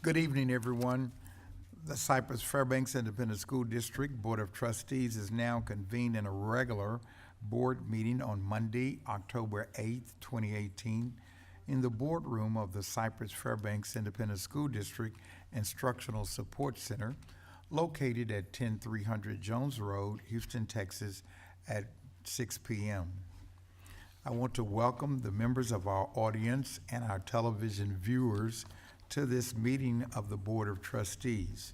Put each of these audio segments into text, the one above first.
Good evening, everyone. The Cypress-Fairbanks Independent School District Board of Trustees is now convened in a regular board meeting on Monday, October 8th, 2018, in the boardroom of the Cypress-Fairbanks Independent School District Instructional Support Center, located at 10300 Jones Road, Houston, Texas, at 6 p.m. I want to welcome the members of our audience and our television viewers to this meeting of the Board of Trustees.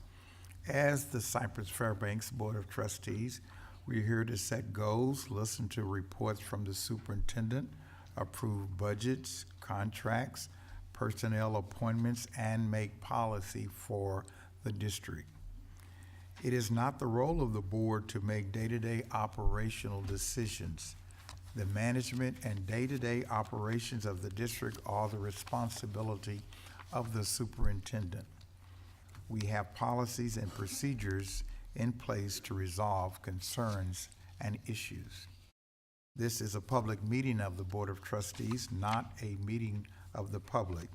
As the Cypress-Fairbanks Board of Trustees, we're here to set goals, listen to reports from the superintendent, approve budgets, contracts, personnel appointments, and make policy for the district. It is not the role of the board to make day-to-day operational decisions. The management and day-to-day operations of the district are the responsibility of the superintendent. We have policies and procedures in place to resolve concerns and issues. This is a public meeting of the Board of Trustees, not a meeting of the public.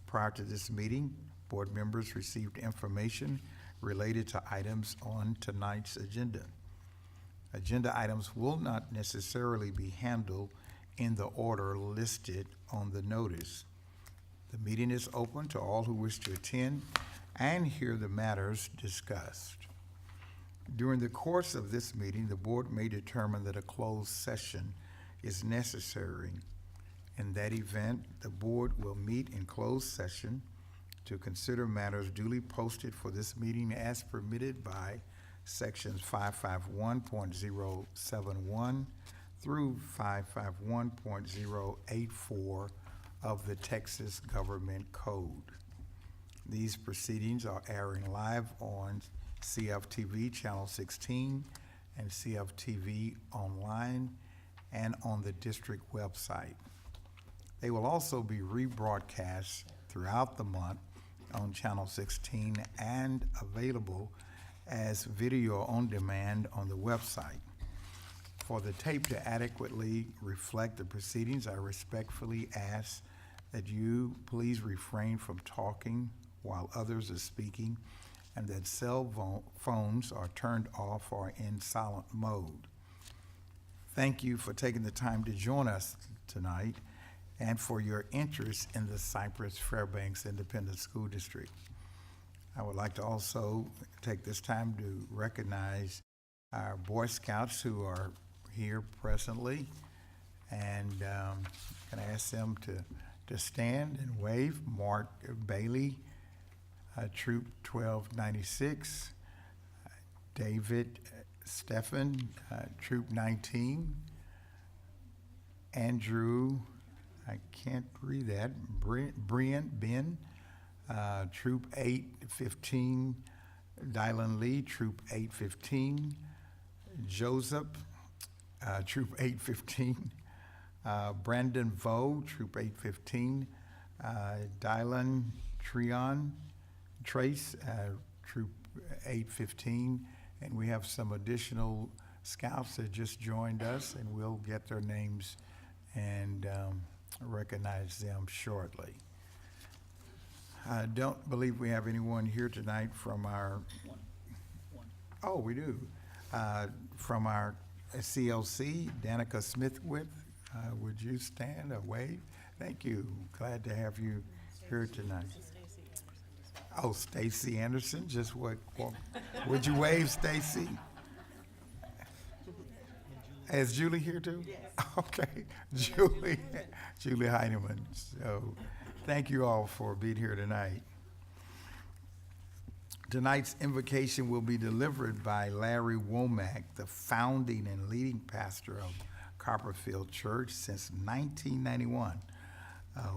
Prior to this meeting, board members received information related to items on tonight's agenda. Agenda items will not necessarily be handled in the order listed on the notice. The meeting is open to all who wish to attend and hear the matters discussed. During the course of this meeting, the board may determine that a closed session is necessary. In that event, the board will meet in closed session to consider matters duly posted for this meeting as permitted by sections 551.071 through 551.084 of the Texas Government Code. These proceedings are airing live on CFTV Channel 16 and CFTV Online and on the district website. They will also be rebroadcast throughout the month on Channel 16 and available as video on demand on the website. For the tape to adequately reflect the proceedings, I respectfully ask that you please refrain from talking while others are speaking and that cell phones are turned off or in silent mode. Thank you for taking the time to join us tonight and for your interest in the Cypress-Fairbanks Independent School District. I would like to also take this time to recognize our Boy Scouts who are here presently, and can I ask them to stand and wave. Mark Bailey, Troop 1296, David Stephan, Troop 19, Andrew, I can't read that, Brian Ben, Troop 815, Dylan Lee, Troop 815, Joseph, Troop 815, Brandon Vo, Troop 815, Dylan Trace, Troop 815, and we have some additional scouts that just joined us, and we'll get their names and recognize them shortly. I don't believe we have anyone here tonight from our, oh, we do, from our CLC, Danica Smithwith. Would you stand or wave? Thank you. Glad to have you here tonight. Oh, Stacy Anderson, just what would you wave, Stacy? Is Julie here too? Yes. Okay, Julie Heineman. So thank you all for being here tonight. Tonight's invocation will be delivered by Larry Womack, the founding and leading pastor of Copperfield Church since 1991.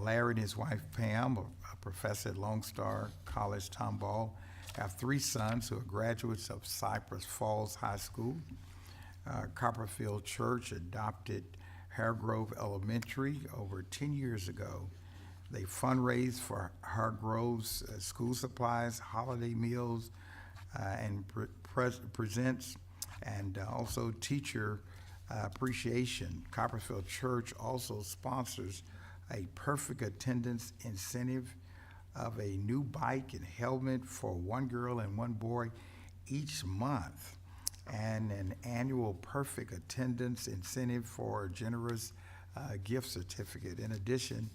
Larry and his wife Pam, a professor at Lone Star College Tomball, have three sons who are graduates of Cypress Falls High School. Copperfield Church adopted Haregrove Elementary over 10 years ago. They fundraise for Haregrove's school supplies, holiday meals, and presents, and also teacher appreciation. Copperfield Church also sponsors a perfect attendance incentive of a new bike and helmet for one girl and one boy each month, and an annual perfect attendance incentive for a generous gift certificate. In addition,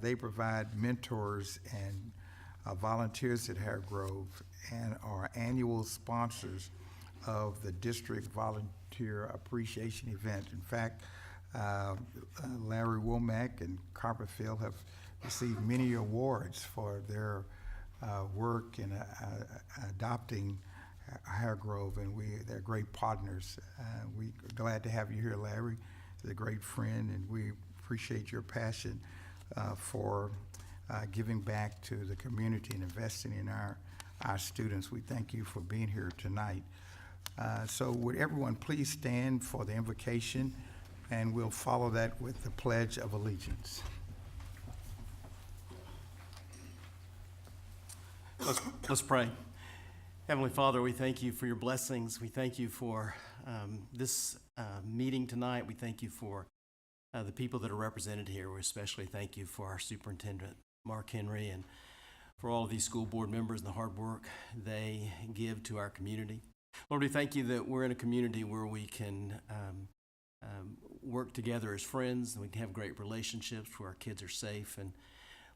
they provide mentors and volunteers at Hair Grove and are annual sponsors of the district volunteer appreciation event. In fact, Larry Womack and Copperfield have received many awards for their work in adopting Hair Grove, and they're great partners. We're glad to have you here, Larry. He's a great friend, and we appreciate your passion for giving back to the community and investing in our students. We thank you for being here tonight. So would everyone please stand for the invocation, and we'll follow that with the Pledge of Allegiance. Let's pray. Heavenly Father, we thank you for your blessings. We thank you for this meeting tonight. We thank you for the people that are represented here. We especially thank you for our superintendent, Mark Henry, and for all of these school board members and the hard work they give to our community. Lord, we thank you that we're in a community where we can work together as friends, and we can have great relationships where our kids are safe. And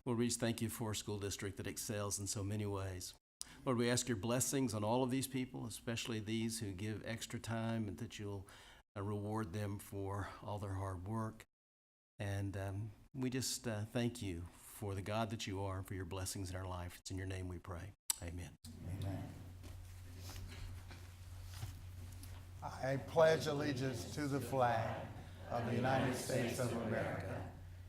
Lord, we just thank you for a school district that excels in so many ways. Lord, we ask your blessings on all of these people, especially these who give extra time, and that you'll reward them for all their hard work. And we just thank you for the God that you are and for your blessings in our life. It's in your name we pray. Amen. Amen. I pledge allegiance to the flag of the United States of America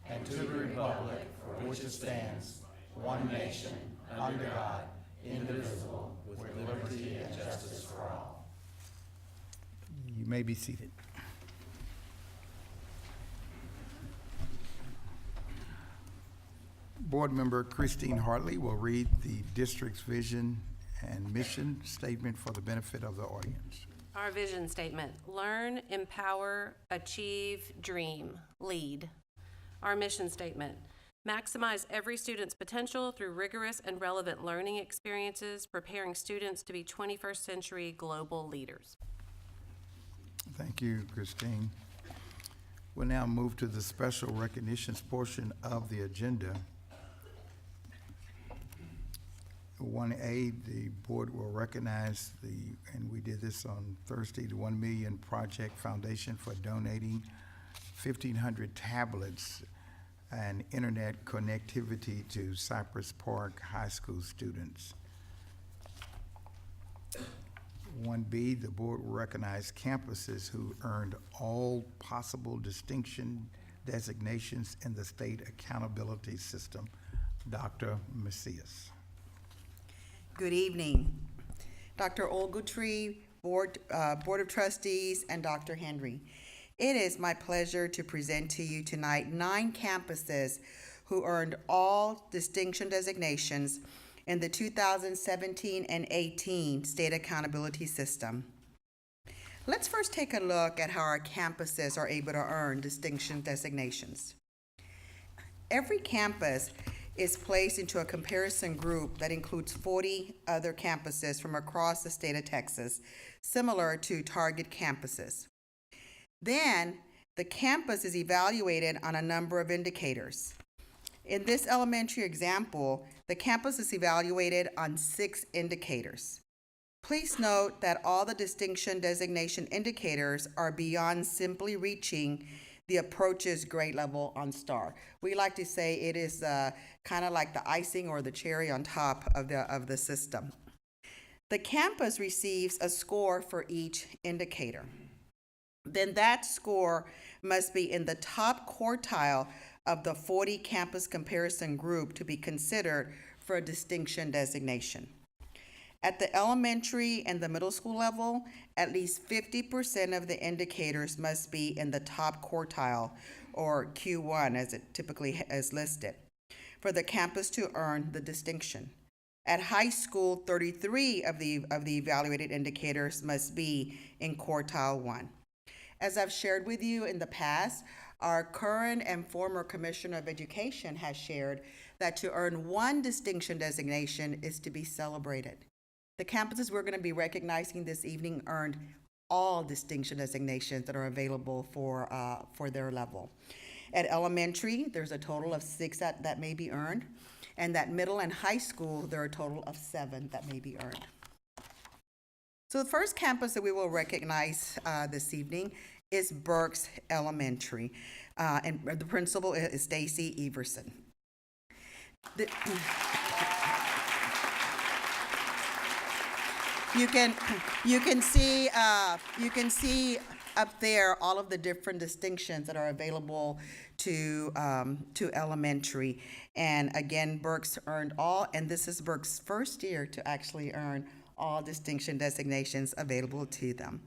and to the republic for which it stands, one nation, under God, indivisible, with liberty and justice for all. You may be seated. Board Member Christine Hartley will read the district's vision and mission statement for the benefit of the audience. Our vision statement: learn, empower, achieve, dream, lead. Our mission statement: maximize every student's potential through rigorous and relevant learning experiences, preparing students to be 21st century global leaders. Thank you, Christine. We'll now move to the special recognitions portion of the agenda. 1A, the board will recognize and we did this on Thursday, the 1 Million Project Foundation for donating 1,500 tablets and internet connectivity to Cypress Park High School students. 1B, the board will recognize campuses who earned all possible distinction designations in the state accountability system. Dr. Macias. Good evening. Dr. Ogletree, Board of Trustees, and Dr. Henry. It is my pleasure to present to you tonight 9 campuses who earned all distinction designations in the 2017 and 18 State Accountability System. Let's first take a look at how our campuses are able to earn distinction designations. Every campus is placed into a comparison group that includes 40 other campuses from across the state of Texas, similar to target campuses. Then, the campus is evaluated on a number of indicators. In this elementary example, the campus is evaluated on 6 indicators. Please note that all the distinction designation indicators are beyond simply reaching the approaches grade level on STAR. We like to say it is kind of like the icing or the cherry on top of the system. The campus receives a score for each indicator. Then that score must be in the top quartile of the 40 campus comparison group to be considered for a distinction designation. At the elementary and the middle school level, at least 50% of the indicators must be in the top quartile, or Q1 as it typically is listed, for the campus to earn the distinction. At high school, 33 of the evaluated indicators must be in quartile 1. As I've shared with you in the past, our current and former Commissioner of Education has shared that to earn one distinction designation is to be celebrated. The campuses we're going to be recognizing this evening earned all distinction designations that are available for their level. At elementary, there's a total of 6 that may be earned, and at middle and high school, there are a total of 7 that may be earned. So the first campus that we will recognize this evening is Burks Elementary, and the principal is Stacy Everson. You can see up there all of the different distinctions that are available to elementary. And again, Burks earned all, and this is Burks' first year to actually earn all distinction designations available to them.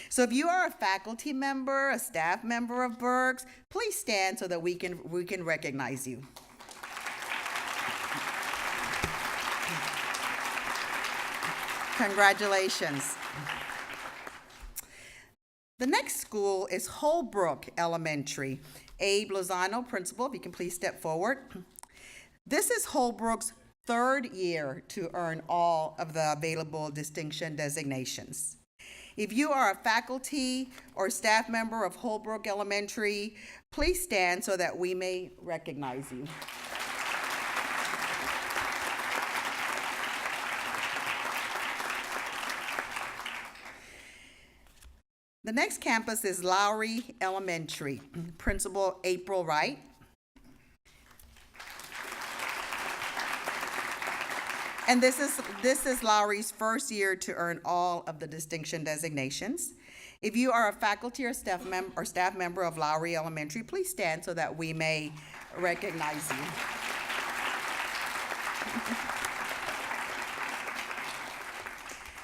So if you are a faculty member, a staff member of Burks, please stand so that we can recognize you. Congratulations. The next school is Holbrook Elementary. Abe Lozano, principal, if you can please step forward. This is Holbrook's third year to earn all of the available distinction designations. If you are a faculty or staff member of Holbrook Elementary, please stand so that we may recognize you. The next campus is Lowry Elementary. Principal April Wright. And this is Lowry's first year to earn all of the distinction designations. If you are a faculty or staff member of Lowry Elementary, please stand so that we may recognize you.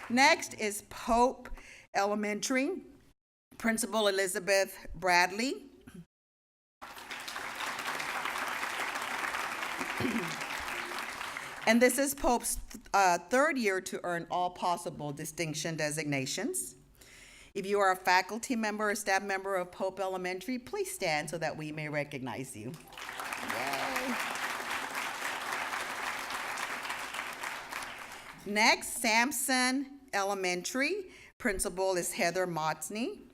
Next is Pope Elementary. Principal Elizabeth Bradley. And this is Pope's third year to earn all possible distinction designations. If you are a faculty member or staff member of Pope Elementary, please stand so that we may recognize you. Yay. Next, Sampson Elementary. Principal is Heather Motsney.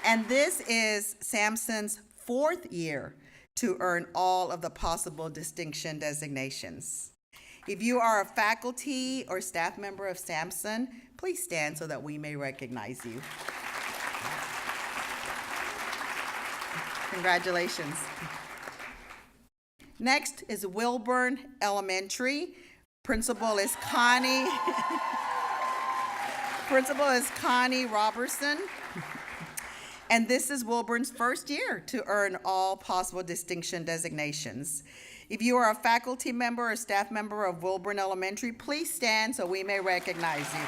And this is Sampson's fourth year to earn all of the possible distinction designations. If you are a faculty or staff member of Sampson, please stand so that we may recognize you. Congratulations. Next is Wilburn Elementary. Principal is Connie Robertson. And this is Wilburn's first year to earn all possible distinction designations. If you are a faculty member or staff member of Wilburn Elementary, please stand so we may recognize you.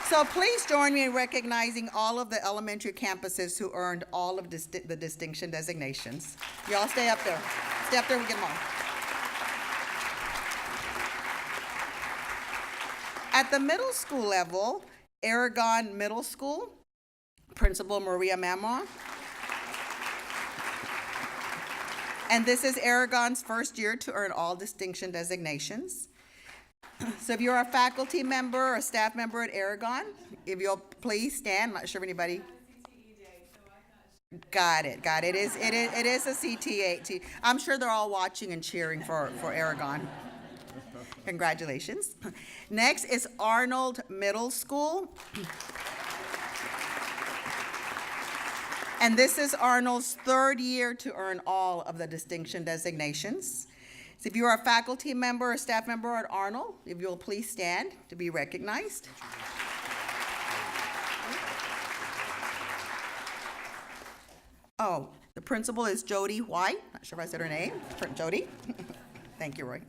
So please join me in recognizing all of the elementary campuses who earned all of the distinction designations. Y'all stay up there. Stay up there, we get them all. At the middle school level, Aragon Middle School, Principal Maria Mamma. And this is Aragon's first year to earn all distinction designations. So if you're a faculty member or staff member at Aragon, if you'll please stand. I'm not sure if anybody. Got it. It is a CTA. I'm sure they're all watching and cheering for Aragon. Congratulations. Next is Arnold Middle School. And this is Arnold's third year to earn all of the distinction designations. So if you are a faculty member or staff member at Arnold, if you'll please stand to be recognized. Oh, the principal is Jody White. Not sure if I said her name. Jody. Thank you, Roy.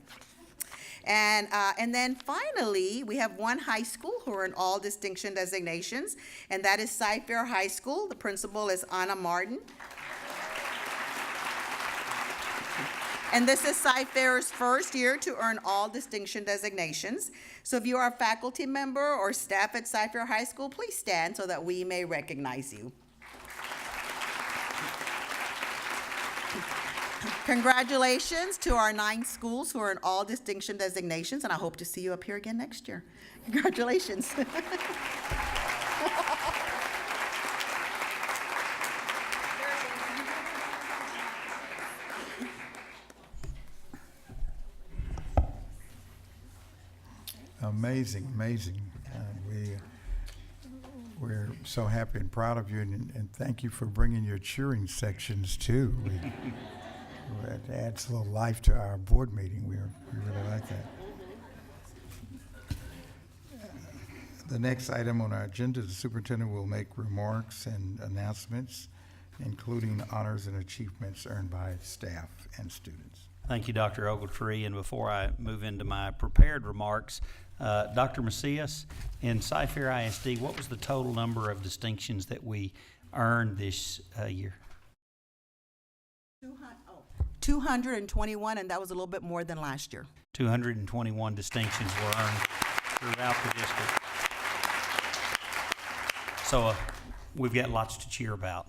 And then finally, we have one high school who earned all distinction designations, and that is Cy-Fair High School. The principal is Anna Martin. And this is Cypher's first year to earn all distinction designations. So if you are a faculty member or staff at Cypher High School, please stand so that we may recognize you. Congratulations to our 9 schools who are in all distinction designations, and I hope to see you up here again next year. Congratulations. Amazing, amazing. We're so happy and proud of you, and thank you for bringing your cheering sections too. It adds a little life to our board meeting. We really like that. The next item on our agenda, the superintendent will make remarks and announcements, including honors and achievements earned by staff and students. Thank you, Dr. Ogletree. And before I move into my prepared remarks, Dr. Macias, in Cypher ISD, what was the total number of distinctions that we earned this year? 221, and that was a little bit more than last year. 221 distinctions were earned throughout the district. So we've got lots to cheer about.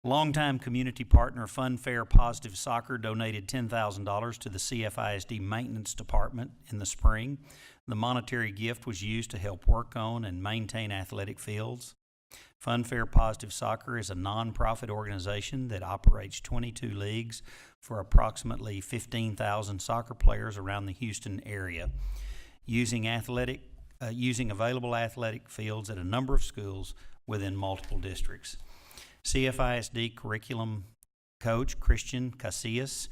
Longtime community partner Funfair Positive Soccer donated $10,000 to the CFISD Maintenance Department in the spring. The monetary gift was used to help work on and maintain athletic fields. Funfair Positive Soccer is a nonprofit organization that operates 22 leagues for approximately 15,000 soccer players around the Houston area, using available athletic fields at a number of schools within multiple districts. CFISD curriculum coach Christian Casillas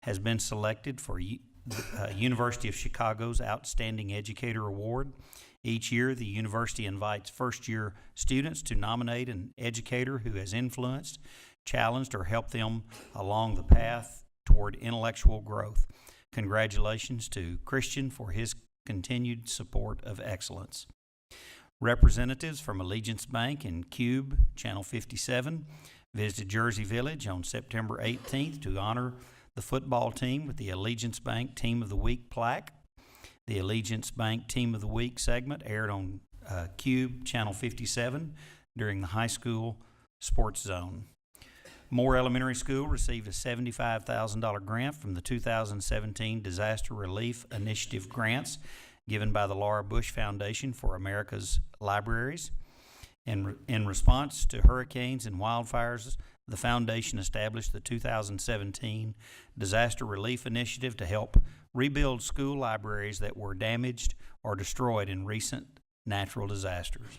has been selected for University of Chicago's Outstanding Educator Award. Each year, the university invites first-year students to nominate an educator who has influenced, challenged, or helped them along the path toward intellectual growth. Congratulations to Christian for his continued support of excellence. Representatives from Allegiance Bank and Cube, Channel 57, visited Jersey Village on September 18th to honor the football team with the Allegiance Bank Team of the Week plaque. The Allegiance Bank Team of the Week segment aired on Cube, Channel 57 during the high school sports zone. Moore Elementary School received a $75,000 grant from the 2017 Disaster Relief Initiative grants given by the Laura Bush Foundation for America's Libraries. In response to hurricanes and wildfires, the foundation established the 2017 Disaster Relief Initiative to help rebuild school libraries that were damaged or destroyed in recent natural disasters.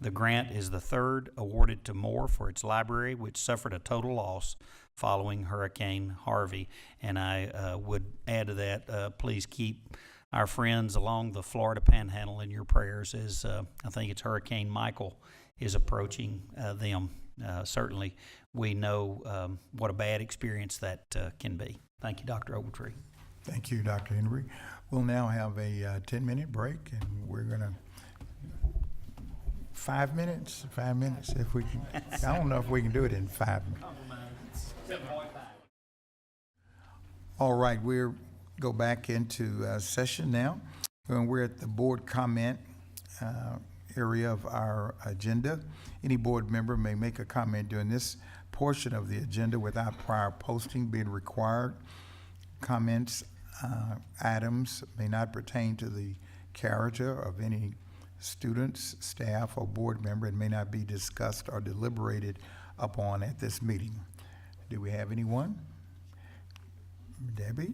The grant is the third awarded to Moore for its library, which suffered a total loss following Hurricane Harvey. And I would add to that, please keep our friends along the Florida Panhandle in your prayers as I think it's Hurricane Michael is approaching them. Certainly, we know what a bad experience that can be. Thank you, Dr. Ogletree. Thank you, Dr. Henry. We'll now have a 10-minute break, and we're going to 5 minutes if we can. I don't know if we can do it in 5 minutes. All right, we'll go back into session now. We're at the board comment area of our agenda. Any board member may make a comment during this portion of the agenda without prior posting being required. Comments, items may not pertain to the character of any students, staff, or board member and may not be discussed or deliberated upon at this meeting. Do we have anyone? Debbie?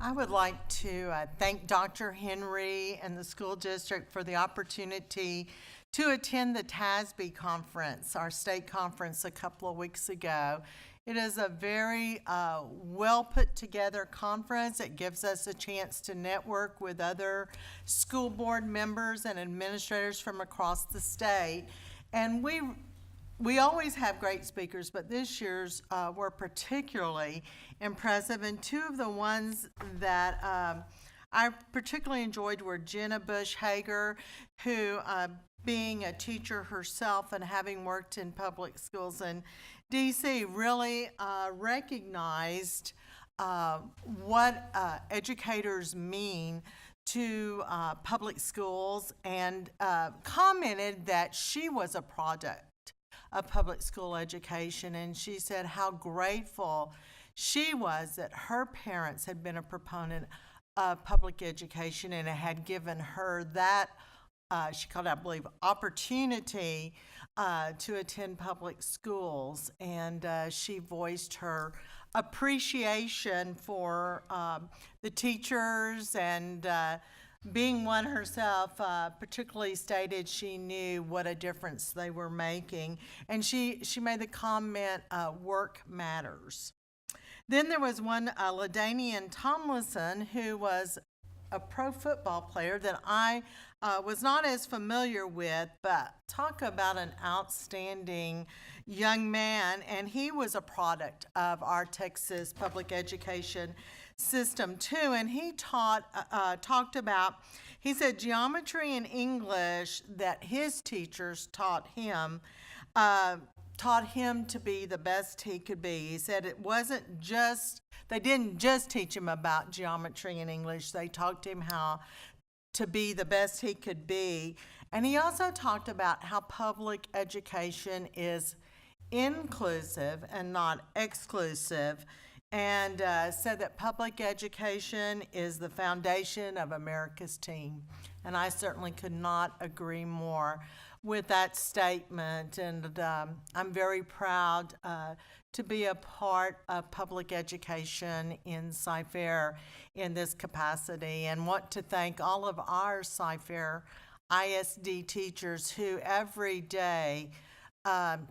I would like to thank Dr. Henry and the school district for the opportunity to attend the TASB conference, our state conference a couple of weeks ago. It is a very well put together conference. It gives us a chance to network with other school board members and administrators from across the state. And we always have great speakers, but this year's were particularly impressive. And two of the ones that I particularly enjoyed where Jenna Bush Hager, who being a teacher herself and having worked in public schools in DC, really recognized what educators mean to public schools, and commented that she was a product of public school education, and she said how grateful she was that her parents had been a proponent of public education, and it had given her that, she called it, I believe, opportunity to attend public schools. And she voiced her appreciation for the teachers, and being one herself, particularly stated she knew what a difference they were making. And she made the comment, work matters. Then there was one, LaDainian Tomlinson, who was a pro football player that I was not as familiar with, but talk about an outstanding young man. And he was a product of our Texas public education system too. And he talked about, he said geometry and English that his teachers taught him to be the best he could be. He said it wasn't just, they didn't just teach him about geometry and English, they taught him how to be the best he could be. And he also talked about how public education is inclusive and not exclusive, and said that public education is the foundation of America's team. And I certainly could not agree more with that statement. And I'm very proud to be a part of public education in Cyfair in this capacity, and want to thank all of our Cyfair ISD teachers who every day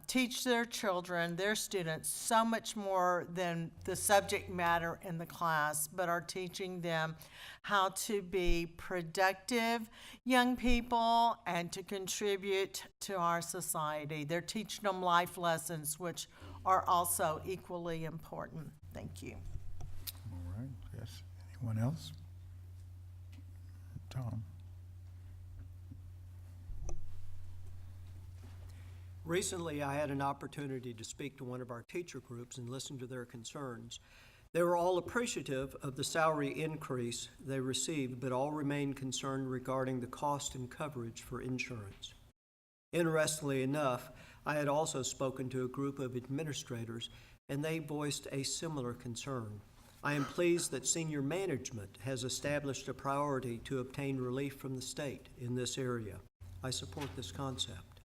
teach their children, their students, so much more than the subject matter in the class, but are teaching them how to be productive young people and to contribute to our society. They're teaching them life lessons, which are also equally important. Thank you. All right, yes. Anyone else? Tom? Recently, I had an opportunity to speak to one of our teacher groups and listen to their concerns. They were all appreciative of the salary increase they received, but all remained concerned regarding the cost and coverage for insurance. Interestingly enough, I had also spoken to a group of administrators, and they voiced a similar concern. I am pleased that senior management has established a priority to obtain relief from the state in this area. I support this concept.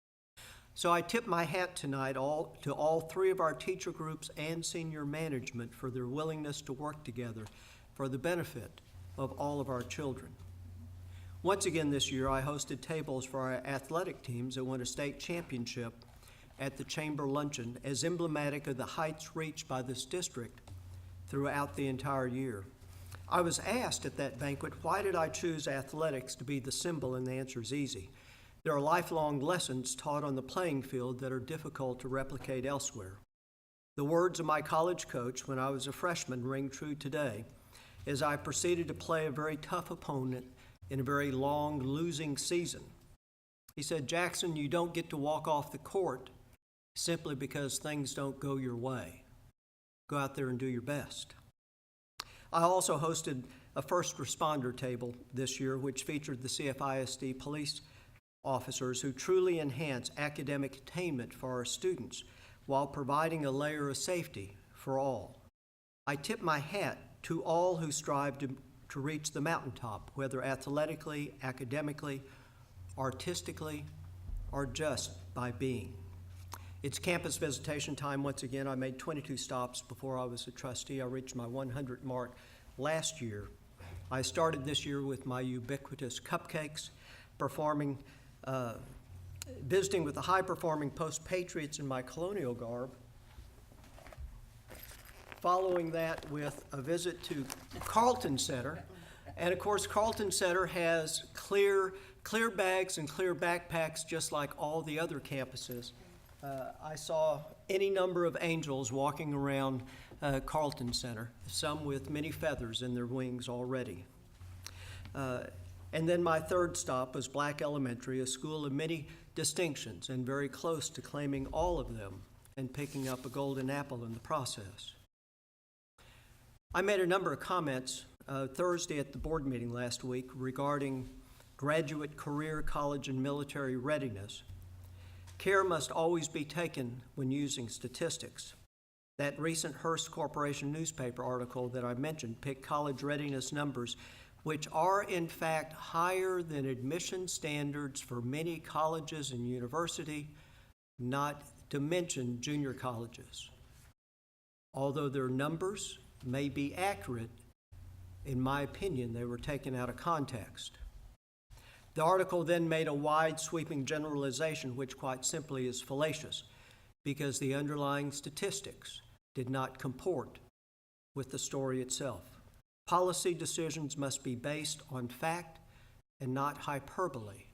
So I tip my hat tonight to all three of our teacher groups and senior management for their willingness to work together for the benefit of all of our children. Once again this year, I hosted tables for our athletic teams that won a state championship at the Chamber Luncheon, as emblematic of the heights reached by this district throughout the entire year. I was asked at that banquet, why did I choose athletics to be the symbol, and the answer is easy. There are lifelong lessons taught on the playing field that are difficult to replicate elsewhere. The words of my college coach when I was a freshman ring true today, as I proceeded to play a very tough opponent in a very long losing season. He said, "Jackson, you don't get to walk off the court simply because things don't go your way. Go out there and do your best." I also hosted a first responder table this year, which featured the CFISD police officers who truly enhance academic attainment for our students while providing a layer of safety for all. I tip my hat to all who strive to reach the mountaintop, whether athletically, academically, artistically, or just by being. It's campus visitation time once again. I made 22 stops before I was a trustee. I reached my 100 mark last year. I started this year with my ubiquitous cupcakes, visiting with the high-performing post-patriots in my colonial garb. Following that with a visit to Carlton Center. And of course, Carlton Center has clear bags and clear backpacks just like all the other campuses. I saw any number of angels walking around Carlton Center, some with many feathers in their wings already. And then my third stop was Black Elementary, a school of many distinctions and very close to claiming all of them and picking up a golden apple in the process. I made a number of comments Thursday at the board meeting last week regarding graduate career, college, and military readiness. Care must always be taken when using statistics. That recent Hearst Corporation newspaper article that I mentioned picked college readiness numbers which are in fact higher than admission standards for many colleges and universities, not to mention junior colleges. Although their numbers may be accurate, in my opinion, they were taken out of context. The article then made a wide sweeping generalization, which quite simply is fallacious, because the underlying statistics did not comport with the story itself. Policy decisions must be based on fact and not hyperbole.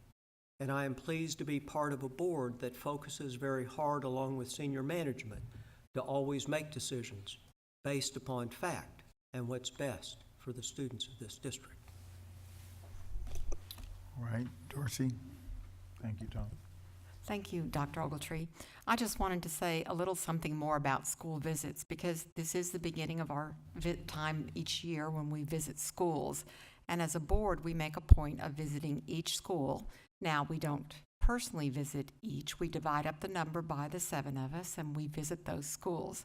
And I am pleased to be part of a board that focuses very hard, along with senior management, to always make decisions based upon fact and what's best for the students of this district. All right, Dorsey. Thank you, Tom. Thank you, Dr. Ogletree. I just wanted to say a little something more about school visits, because this is the beginning of our time each year when we visit schools. And as a board, we make a point of visiting each school. Now, we don't personally visit each. We divide up the number by the 7 of us, and we visit those schools.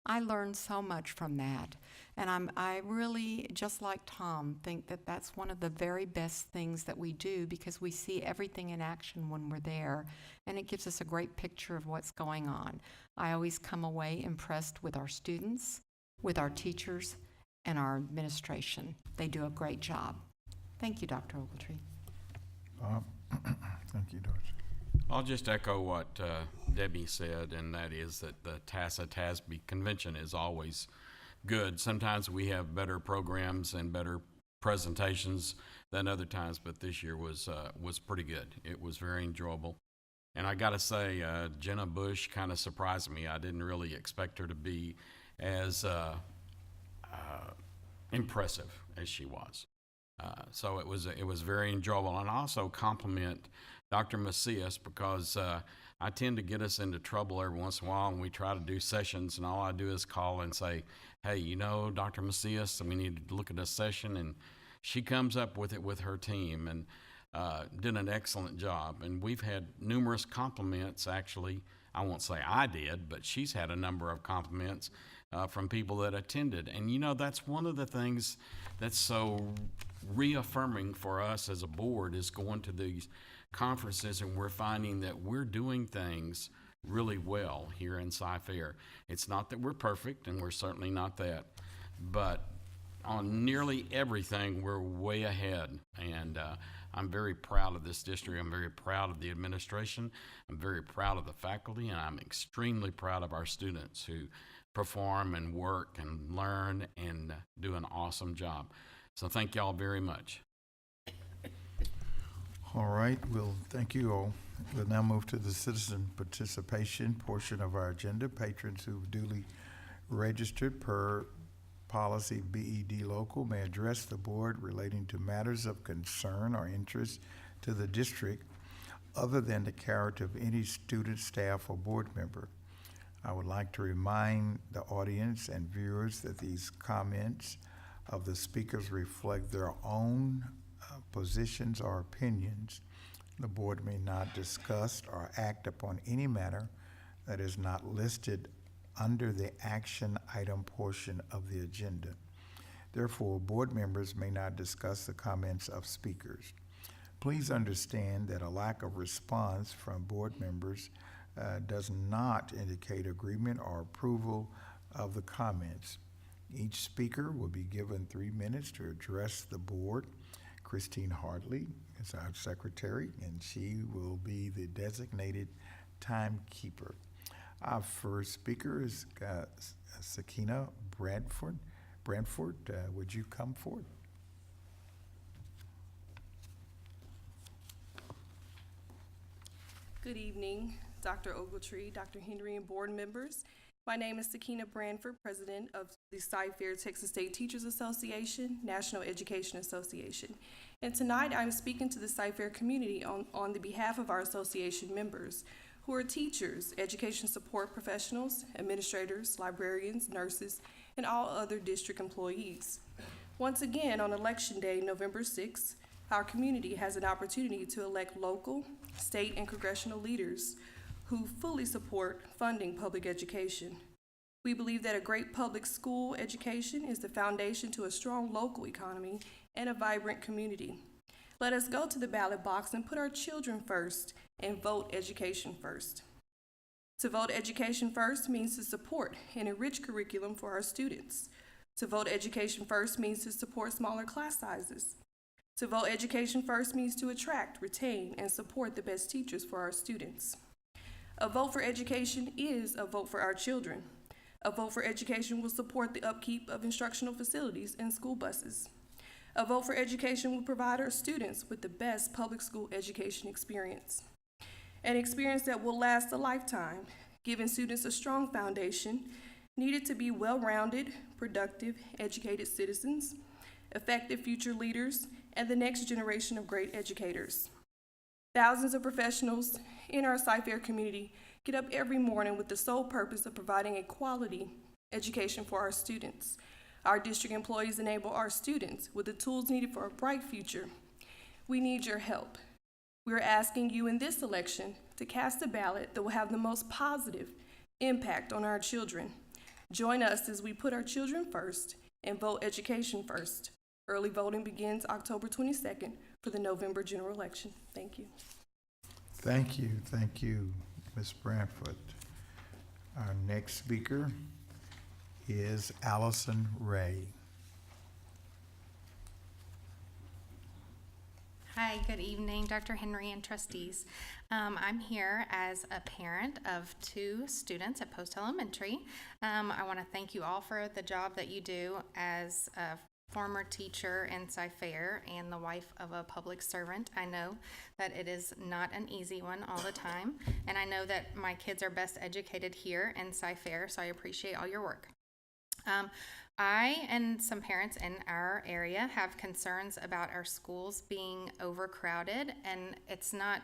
I learned so much from that. And I really, just like Tom, think that that's one of the very best things that we do, because we see everything in action when we're there, and it gives us a great picture of what's going on. I always come away impressed with our students, with our teachers, and our administration. They do a great job. Thank you, Dr. Ogletree. Bob? Thank you, Dorsey. I'll just echo what Debbie said, and that is that the TASB convention is always good. Sometimes we have better programs and better presentations than other times, but this year was pretty good. It was very enjoyable. And I got to say, Jenna Bush kind of surprised me. I didn't really expect her to be as impressive as she was. So it was very enjoyable. And I also compliment Dr. Macias, because I tend to get us into trouble every once in a while when we try to do sessions, and all I do is call and say, hey, you know, Dr. Macias, we need to look at a session, and she comes up with it with her team and did an excellent job. And we've had numerous compliments, actually. I won't say I did, but she's had a number of compliments from people that attended. And, you know, that's one of the things that's so reaffirming for us as a board, is going to these conferences, and we're finding that we're doing things really well here in Cy-Fair. It's not that we're perfect, and we're certainly not that, but on nearly everything, we're way ahead. And I'm very proud of this district. I'm very proud of the administration. I'm very proud of the faculty, and I'm extremely proud of our students who perform and work and learn and do an awesome job. So thank y'all very much. All right, well, thank you all. We'll now move to the citizen participation portion of our agenda. Patrons who've duly registered per policy BED local may address the board relating to matters of concern or interest to the district other than the character of any student, staff, or board member. I would like to remind the audience and viewers that these comments of the speakers reflect their own positions or opinions. The board may not discuss or act upon any matter that is not listed under the action item portion of the agenda. Therefore, board members may not discuss the comments of speakers. Please understand that a lack of response from board members does not indicate agreement or approval of the comments. Each speaker will be given 3 minutes to address the board. Christine Hartley is our secretary, and she will be the designated timekeeper. Our first speaker is Sakina Bradford. Would you come forward? Good evening, Dr. Ogletree, Dr. Henry, and board members. My name is Sakina Branford, President of the Cy-Fair Texas State Teachers Association, National Education Association. And tonight I'm speaking to the Cy-Fair community on the behalf of our association members, who are teachers, education support professionals, administrators, librarians, nurses, and all other district employees. Once again, on Election Day, November 6th, our community has an opportunity to elect local, state, and congressional leaders who fully support funding public education. We believe that a great public school education is the foundation to a strong local economy and a vibrant community. Let us go to the ballot box and put our children first and vote education first. To vote education first means to support and enrich curriculum for our students. To vote education first means to support smaller class sizes. To vote education first means to attract, retain, and support the best teachers for our students. A vote for education is a vote for our children. A vote for education will support the upkeep of instructional facilities and school buses. A vote for education will provide our students with the best public school education experience. An experience that will last a lifetime, giving students a strong foundation needed to be well-rounded, productive, educated citizens, effective future leaders, and the next generation of great educators. Thousands of professionals in our Cy-Fair community get up every morning with the sole purpose of providing a quality education for our students. Our district employees enable our students with the tools needed for a bright future. We need your help. We are asking you in this election to cast a ballot that will have the most positive impact on our children. Join us as we put our children first and vote education first. Early voting begins October 22nd for the November general election. Thank you. Thank you, Ms. Branford. Our next speaker is Allison Ray. Hi, good evening, Dr. Henry and trustees. I'm here as a parent of 2 students at Post Elementary. I want to thank you all for the job that you do as a former teacher in Cy-Fair and the wife of a public servant. I know that it is not an easy one all the time, and I know that my kids are best educated here in Cy-Fair, so I appreciate all your work. I and some parents in our area have concerns about our schools being overcrowded, and it's not,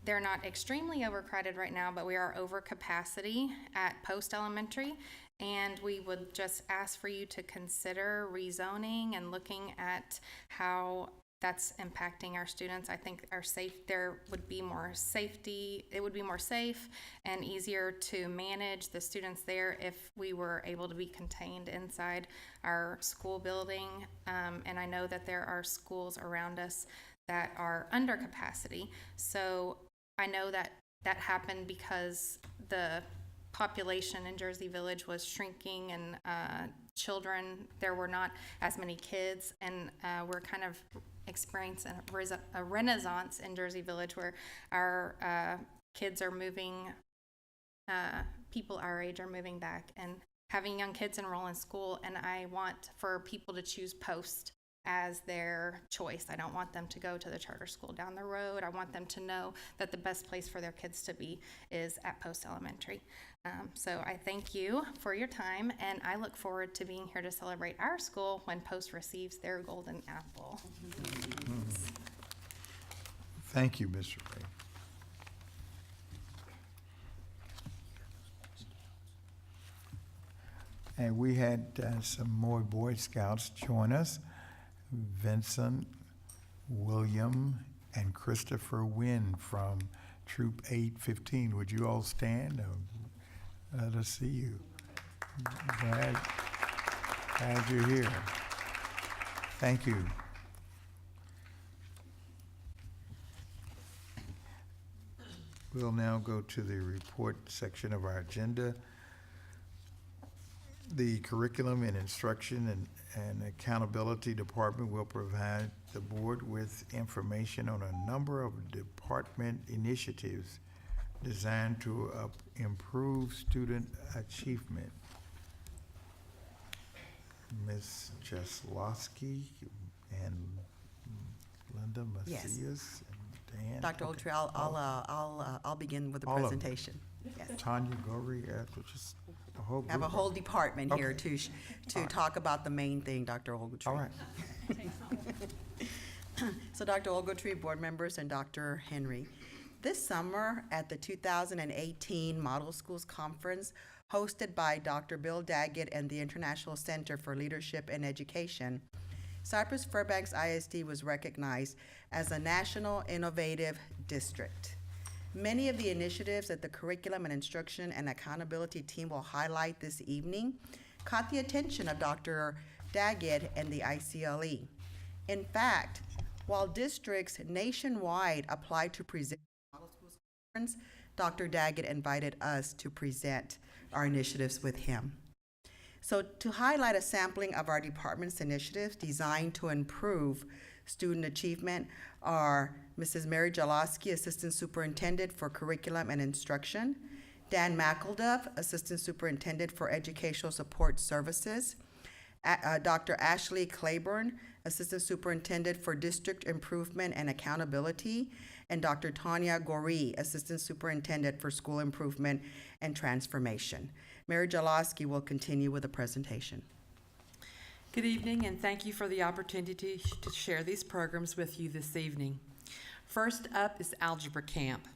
they're not extremely overcrowded right now, but we are over capacity at Post Elementary, and we would just ask for you to consider rezoning and looking at how that's impacting our students. I think there would be more safety, it would be more safe and easier to manage the students there if we were able to be contained inside our school building. And I know that there are schools around us that are under capacity. So I know that that happened because the population in Jersey Village was shrinking, and children, there were not as many kids, and we're kind of experiencing a renaissance in Jersey Village where our kids are moving, people our age are moving back and having young kids enroll in school, and I want for people to choose Post as their choice. I don't want them to go to the charter school down the road. I want them to know that the best place for their kids to be is at Post Elementary. So I thank you for your time, and I look forward to being here to celebrate our school when Post receives their golden apple. Thank you, Mr. Ray. And we had some more Boy Scouts join us. Vincent, William, and Christopher Wynn from Troop 815. Would you all stand? Let us see you. Glad you're here. Thank you. We'll now go to the report section of our agenda. The Curriculum and Instruction and Accountability Department will provide the board with information on a number of department initiatives designed to improve student achievement. Ms. Jaslowski and Linda Macias Yes. and Dan. Dr. Ogletree, I'll begin with the All of them. presentation. Yes. Tanya Gorey, just whole Have a group. whole department here Okay. to talk about the main thing, Dr. Ogletree. All right. So Dr. Ogletree, board members, and Dr. Henry, this summer at the 2018 Model Schools Conference hosted by Dr. Bill Daggett and the International Center for Leadership and Education, Cypress-Fairbanks ISD was recognized as a National Innovative District. Many of the initiatives that the Curriculum and Instruction and Accountability team will highlight this evening caught the attention of Dr. Daggett and the ICLE. In fact, while districts nationwide applied to present at the Model Schools Conference, Dr. Daggett invited us to present our initiatives with him. So to highlight a sampling of our department's initiatives designed to improve student achievement are Mrs. Mary Jaloski, Assistant Superintendent for Curriculum and Instruction, Dan McElduff, Assistant Superintendent for Educational Support Services, Dr. Ashley Claiborne, Assistant Superintendent for District Improvement and Accountability, and Dr. Tanya Gori, Assistant Superintendent for School Improvement and Transformation. Mary Jaloski will continue with the presentation. Good evening, and thank you for the opportunity to share these programs with you this evening. First up is Algebra Camp.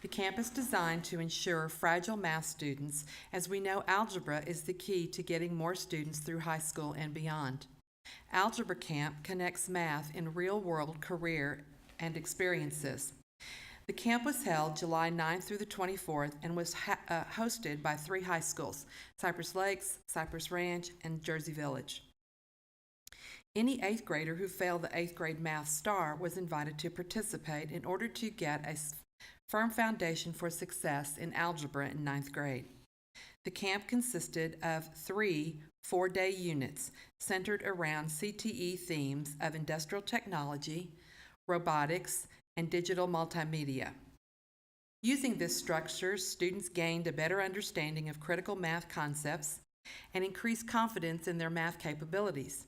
The camp is designed to ensure fragile math students, as we know algebra is the key to getting more students through high school and beyond. Algebra Camp connects math in real-world career and experiences. The camp was held July 9th through the 24th and was hosted by 3 high schools, Cypress Lakes, Cypress Ranch, and Jersey Village. Any 8th grader who failed the 8th grade math STAR was invited to participate in order to get a firm foundation for success in algebra in 9th grade. The camp consisted of 3 4-day units centered around CTE themes of industrial technology, robotics, and digital multimedia. Using this structure, students gained a better understanding of critical math concepts and increased confidence in their math capabilities.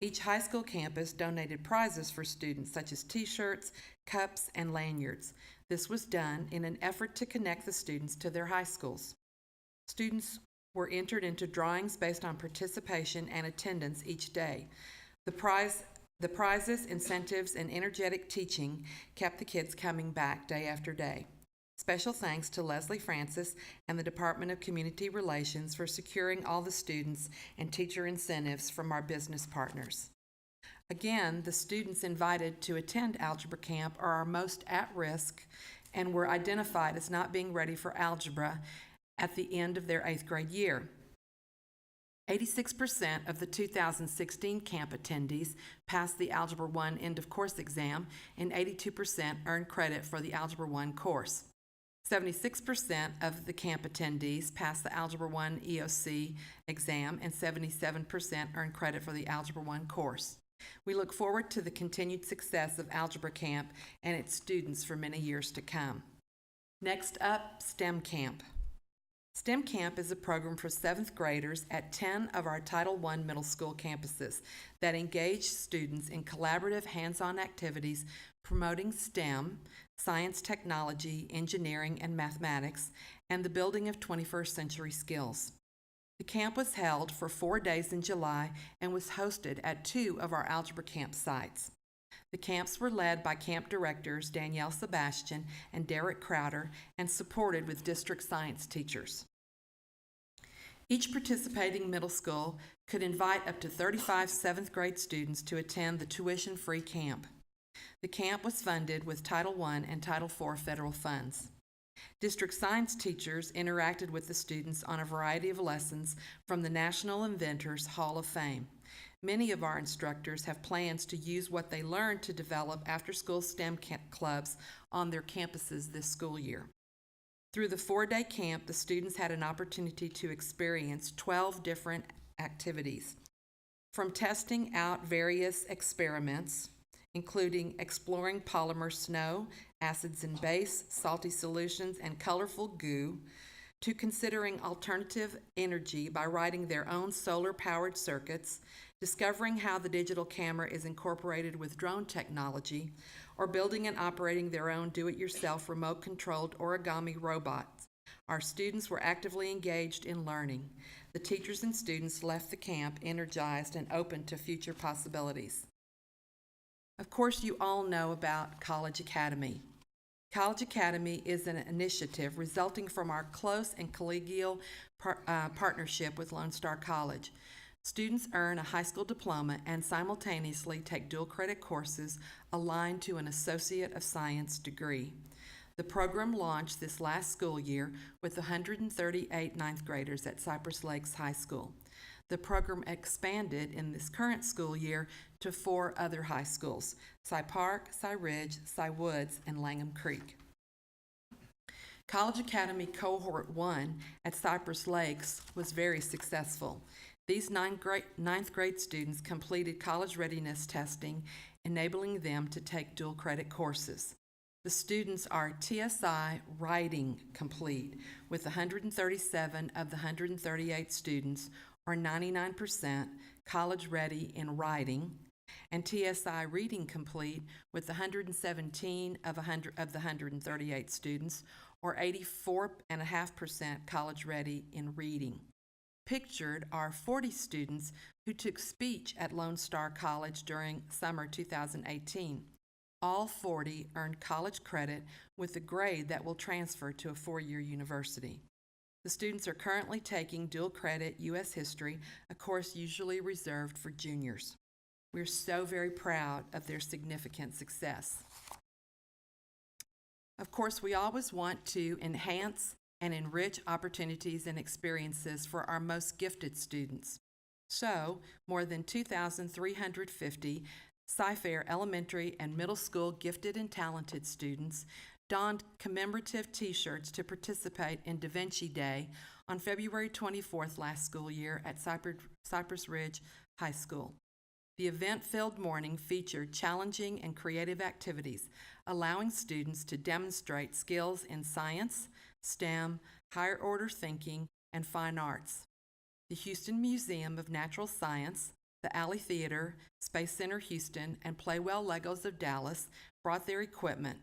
Each high school campus donated prizes for students such as t-shirts, cups, and lanyards. This was done in an effort to connect the students to their high schools. Students were entered into drawings based on participation and attendance each day. The prizes, incentives, and energetic teaching kept the kids coming back day after day. Special thanks to Leslie Francis and the Department of Community Relations for securing all the students and teacher incentives from our business partners. Again, the students invited to attend Algebra Camp are our most at risk and were identified as not being ready for algebra at the end of their 8th grade year. 86% of the 2016 camp attendees passed the Algebra 1 end of course exam, and 82% earned credit for the Algebra 1 course. 76% of the camp attendees passed the Algebra 1 EOC exam, and 77% earned credit for the Algebra 1 course. We look forward to the continued success of Algebra Camp and its students for many years to come. Next up, STEM Camp. STEM Camp is a program for 7th graders at 10 of our Title I middle school campuses that engage students in collaborative hands-on activities promoting STEM, science, technology, engineering, and mathematics, and the building of 21st century skills. The camp was held for 4 days in July and was hosted at 2 of our Algebra Camp sites. The camps were led by camp directors Danielle Sebastian and Derek Crowder and supported with district science teachers. Each participating middle school could invite up to 35 7th grade students to attend the tuition-free camp. The camp was funded with Title I and Title IV federal funds. District science teachers interacted with the students on a variety of lessons from the National Inventors Hall of Fame. Many of our instructors have plans to use what they learned to develop after-school STEM clubs on their campuses this school year. Through the 4-day camp, the students had an opportunity to experience 12 different activities, from testing out various experiments, including exploring polymer snow, acids and base, salty solutions, and colorful goo, to considering alternative energy by writing their own solar-powered circuits, discovering how the digital camera is incorporated with drone technology, or building and operating their own do-it-yourself remote-controlled origami robots. Our students were actively engaged in learning. The teachers and students left the camp energized and open to future possibilities. Of course, you all know about College Academy. College Academy is an initiative resulting from our close and collegial partnership with Lone Star College. Students earn a high school diploma and simultaneously take dual credit courses aligned to an Associate of Science degree. The program launched this last school year with 138 ninth graders at Cypress Lakes High School. The program expanded in this current school year to 4 other high schools: Cy Park, Cy Ridge, Cy Woods, and Langham Creek. College Academy Cohort 1 at Cypress Lakes was very successful. These ninth grade students completed college readiness testing, enabling them to take dual credit courses. The students are TSI Writing Complete, with 137 of the 138 students, or 99%, college ready in writing, and TSI Reading Complete with 117 of the 138 students, or 84.5% college ready in reading. Pictured are 40 students who took speech at Lone Star College during summer 2018. All 40 earned college credit with a grade that will transfer to a 4-year university. The students are currently taking dual credit U.S. History, a course usually reserved for juniors. We're so very proud of their significant success. Of course, we always want to enhance and enrich opportunities and experiences for our most gifted students. So, more than 2,350 Cy-Fair elementary and middle school gifted and talented students donned commemorative t-shirts to participate in Da Vinci Day on February 24th last school year at Cypress Ridge High School. The event-filled morning featured challenging and creative activities, allowing students to demonstrate skills in science, STEM, higher order thinking, and fine arts. The Houston Museum of Natural Science, the Alley Theater, Space Center Houston, and Playwell Legos of Dallas brought their equipment,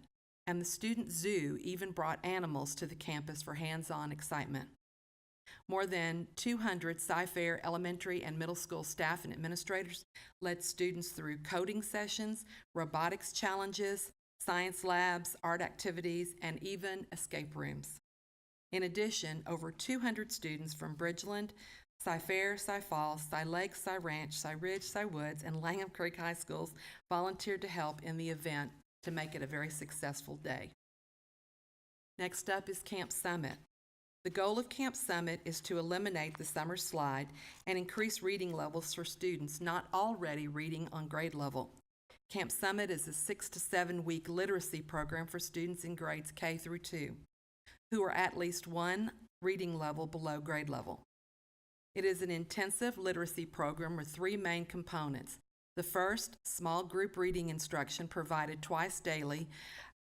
and the student zoo even brought animals to the campus for hands-on excitement. More than 200 Cy-Fair elementary and middle school staff and administrators led students through coding sessions, robotics challenges, science labs, art activities, and even escape rooms. In addition, over 200 students from Bridgeland, Cy-Fair, Cy-Falls, Cy Lakes, Cy Ranch, Cy Ridge, Cy Woods, and Langham Creek High Schools volunteered to help in the event to make it a very successful day. Next up is Camp Summit. The goal of Camp Summit is to eliminate the summer slide and increase reading levels for students not already reading on grade level. Camp Summit is a 6 to 7 week literacy program for students in grades K through 2 who are at least one reading level below grade level. It is an intensive literacy program with 3 main components. The first, small group reading instruction provided twice daily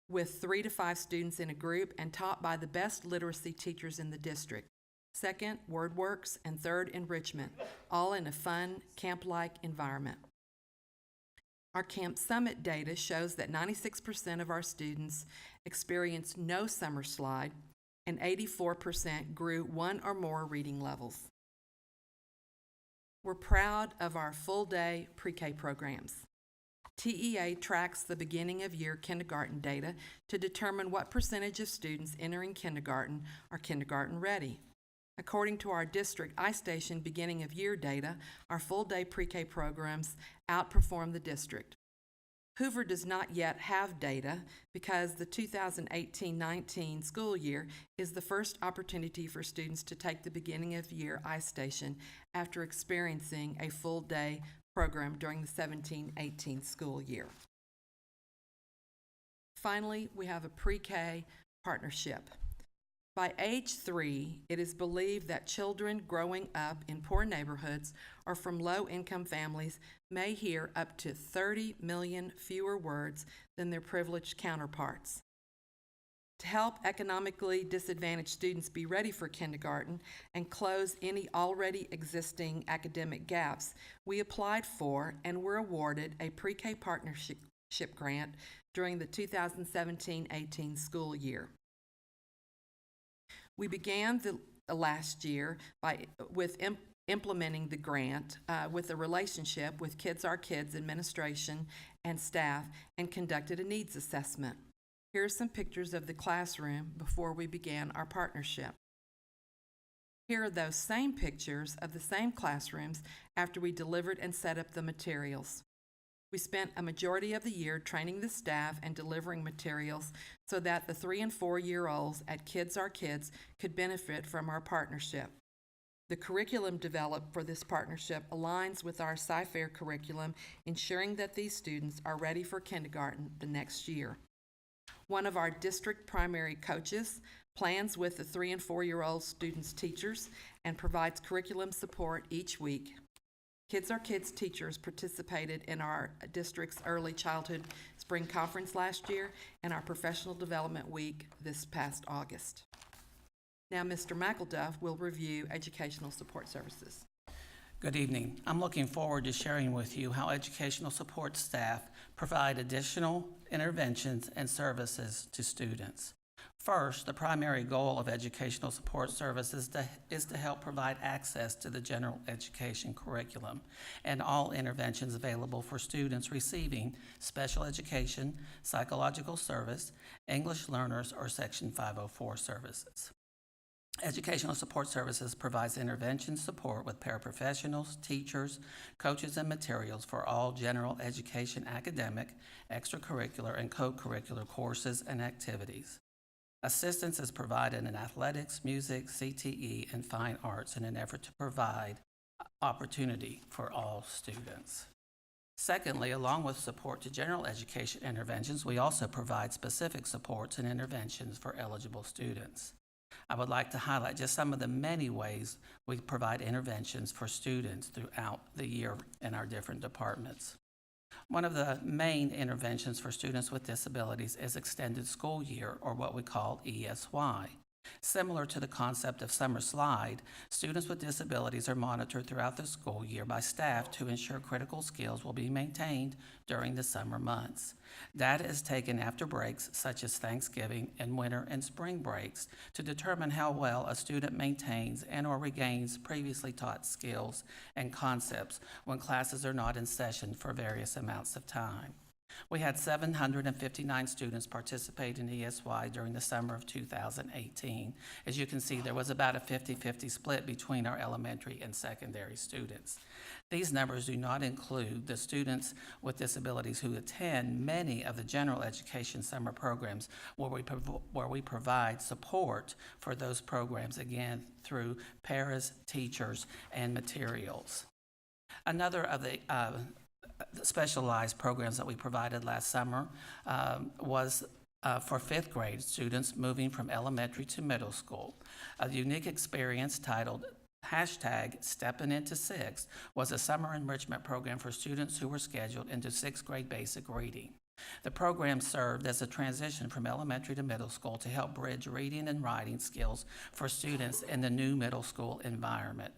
with 3 to 5 students in a group and taught by the best literacy teachers in the district. Second, word works, and third, enrichment, all in a fun, camp-like environment. Our Camp Summit data shows that 96% of our students experienced no summer slide and 84% grew 1 or more reading levels. We're proud of our full-day pre-K programs. TEA tracks the beginning of year kindergarten data to determine what percentage of students entering kindergarten are kindergarten ready. According to our district iStation beginning of year data, our full-day pre-K programs outperform the district. Hoover does not yet have data because the 2018-19 school year is the first opportunity for students to take the beginning of year iStation after experiencing a full-day program during the 17-18 school year. Finally, we have a pre-K partnership. By age 3, it is believed that children growing up in poor neighborhoods or from low-income families may hear up to 30 million fewer words than their privileged counterparts. To help economically disadvantaged students be ready for kindergarten and close any already existing academic gaps, we applied for and were awarded a pre-K partnership grant during the 2017-18 school year. We began the last year with implementing the grant with a relationship with Kids Are Kids administration and staff, and conducted a needs assessment. Here are some pictures of the classroom before we began our partnership. Here are those same pictures of the same classrooms after we delivered and set up the materials. We spent a majority of the year training the staff and delivering materials so that the 3 and 4-year-olds at Kids Are Kids could benefit from our partnership. The curriculum developed for this partnership aligns with our Cyfair curriculum, ensuring that these students are ready for kindergarten the next year. One of our district primary coaches plans with the 3 and 4-year-old students' teachers and provides curriculum support each week. Kids Are Kids teachers participated in our district's early childhood spring conference last year and our professional development week this past August. Now, Mr. McElduff will review educational support services. Good evening. I'm looking forward to sharing with you how educational support staff provide additional interventions and services to students. First, the primary goal of educational support services is to help provide access to the general education curriculum and all interventions available for students receiving special education, psychological service, English learners, or Section 504 services. Educational support services provides intervention support with paraprofessionals, teachers, coaches, and materials for all general education academic, extracurricular, and co-curricular courses and activities. Assistance is provided in athletics, music, CTE, and fine arts in an effort to provide opportunity for all students. Secondly, along with support to general education interventions, we also provide specific supports and interventions for eligible students. I would like to highlight just some of the many ways we provide interventions for students throughout the year in our different departments. One of the main interventions for students with disabilities is extended school year, or what we call ESY. Similar to the concept of summer slide, students with disabilities are monitored throughout the school year by staff to ensure critical skills will be maintained during the summer months. Data is taken after breaks such as Thanksgiving and winter and spring breaks to determine how well a student maintains and or regains previously taught skills and concepts when classes are not in session for various amounts of time. We had 759 students participate in ESY during the summer of 2018. As you can see, there was about a 50-50 split between our elementary and secondary students. These numbers do not include the students with disabilities who attend many of the general education summer programs where we provide support for those programs, again, through paras, teachers, and materials. Another of the specialized programs that we provided last summer was for 5th grade students moving from elementary to middle school. A unique experience titled #Stepping into 6th was a summer enrichment program for students who were scheduled into 6th grade basic reading. The program served as a transition from elementary to middle school to help bridge reading and writing skills for students in the new middle school environment.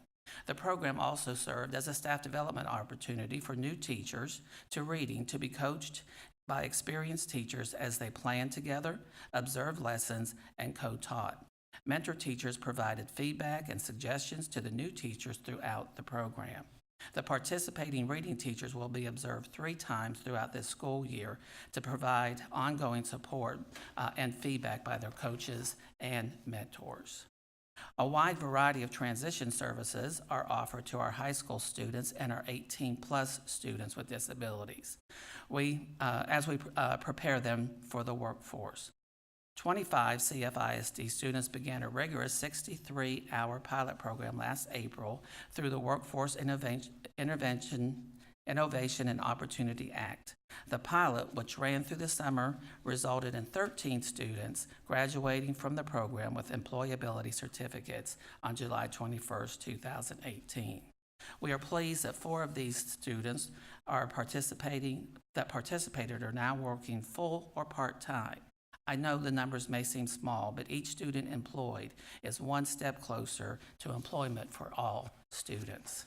The program also served as a staff development opportunity for new teachers to reading to be coached by experienced teachers as they planned together, observed lessons, and co-taught. Mentor teachers provided feedback and suggestions to the new teachers throughout the program. The participating reading teachers will be observed 3 times throughout this school year to provide ongoing support and feedback by their coaches and mentors. A wide variety of transition services are offered to our high school students and our 18-plus students with disabilities as we prepare them for the workforce. 25 CFISD students began a rigorous 63-hour pilot program last April through the Workforce Innovation and Opportunity Act. The pilot, which ran through the summer, resulted in 13 students graduating from the program with employability certificates on July 21st, 2018. We are pleased that 4 of these students that participated are now working full or part-time. I know the numbers may seem small, but each student employed is one step closer to employment for all students.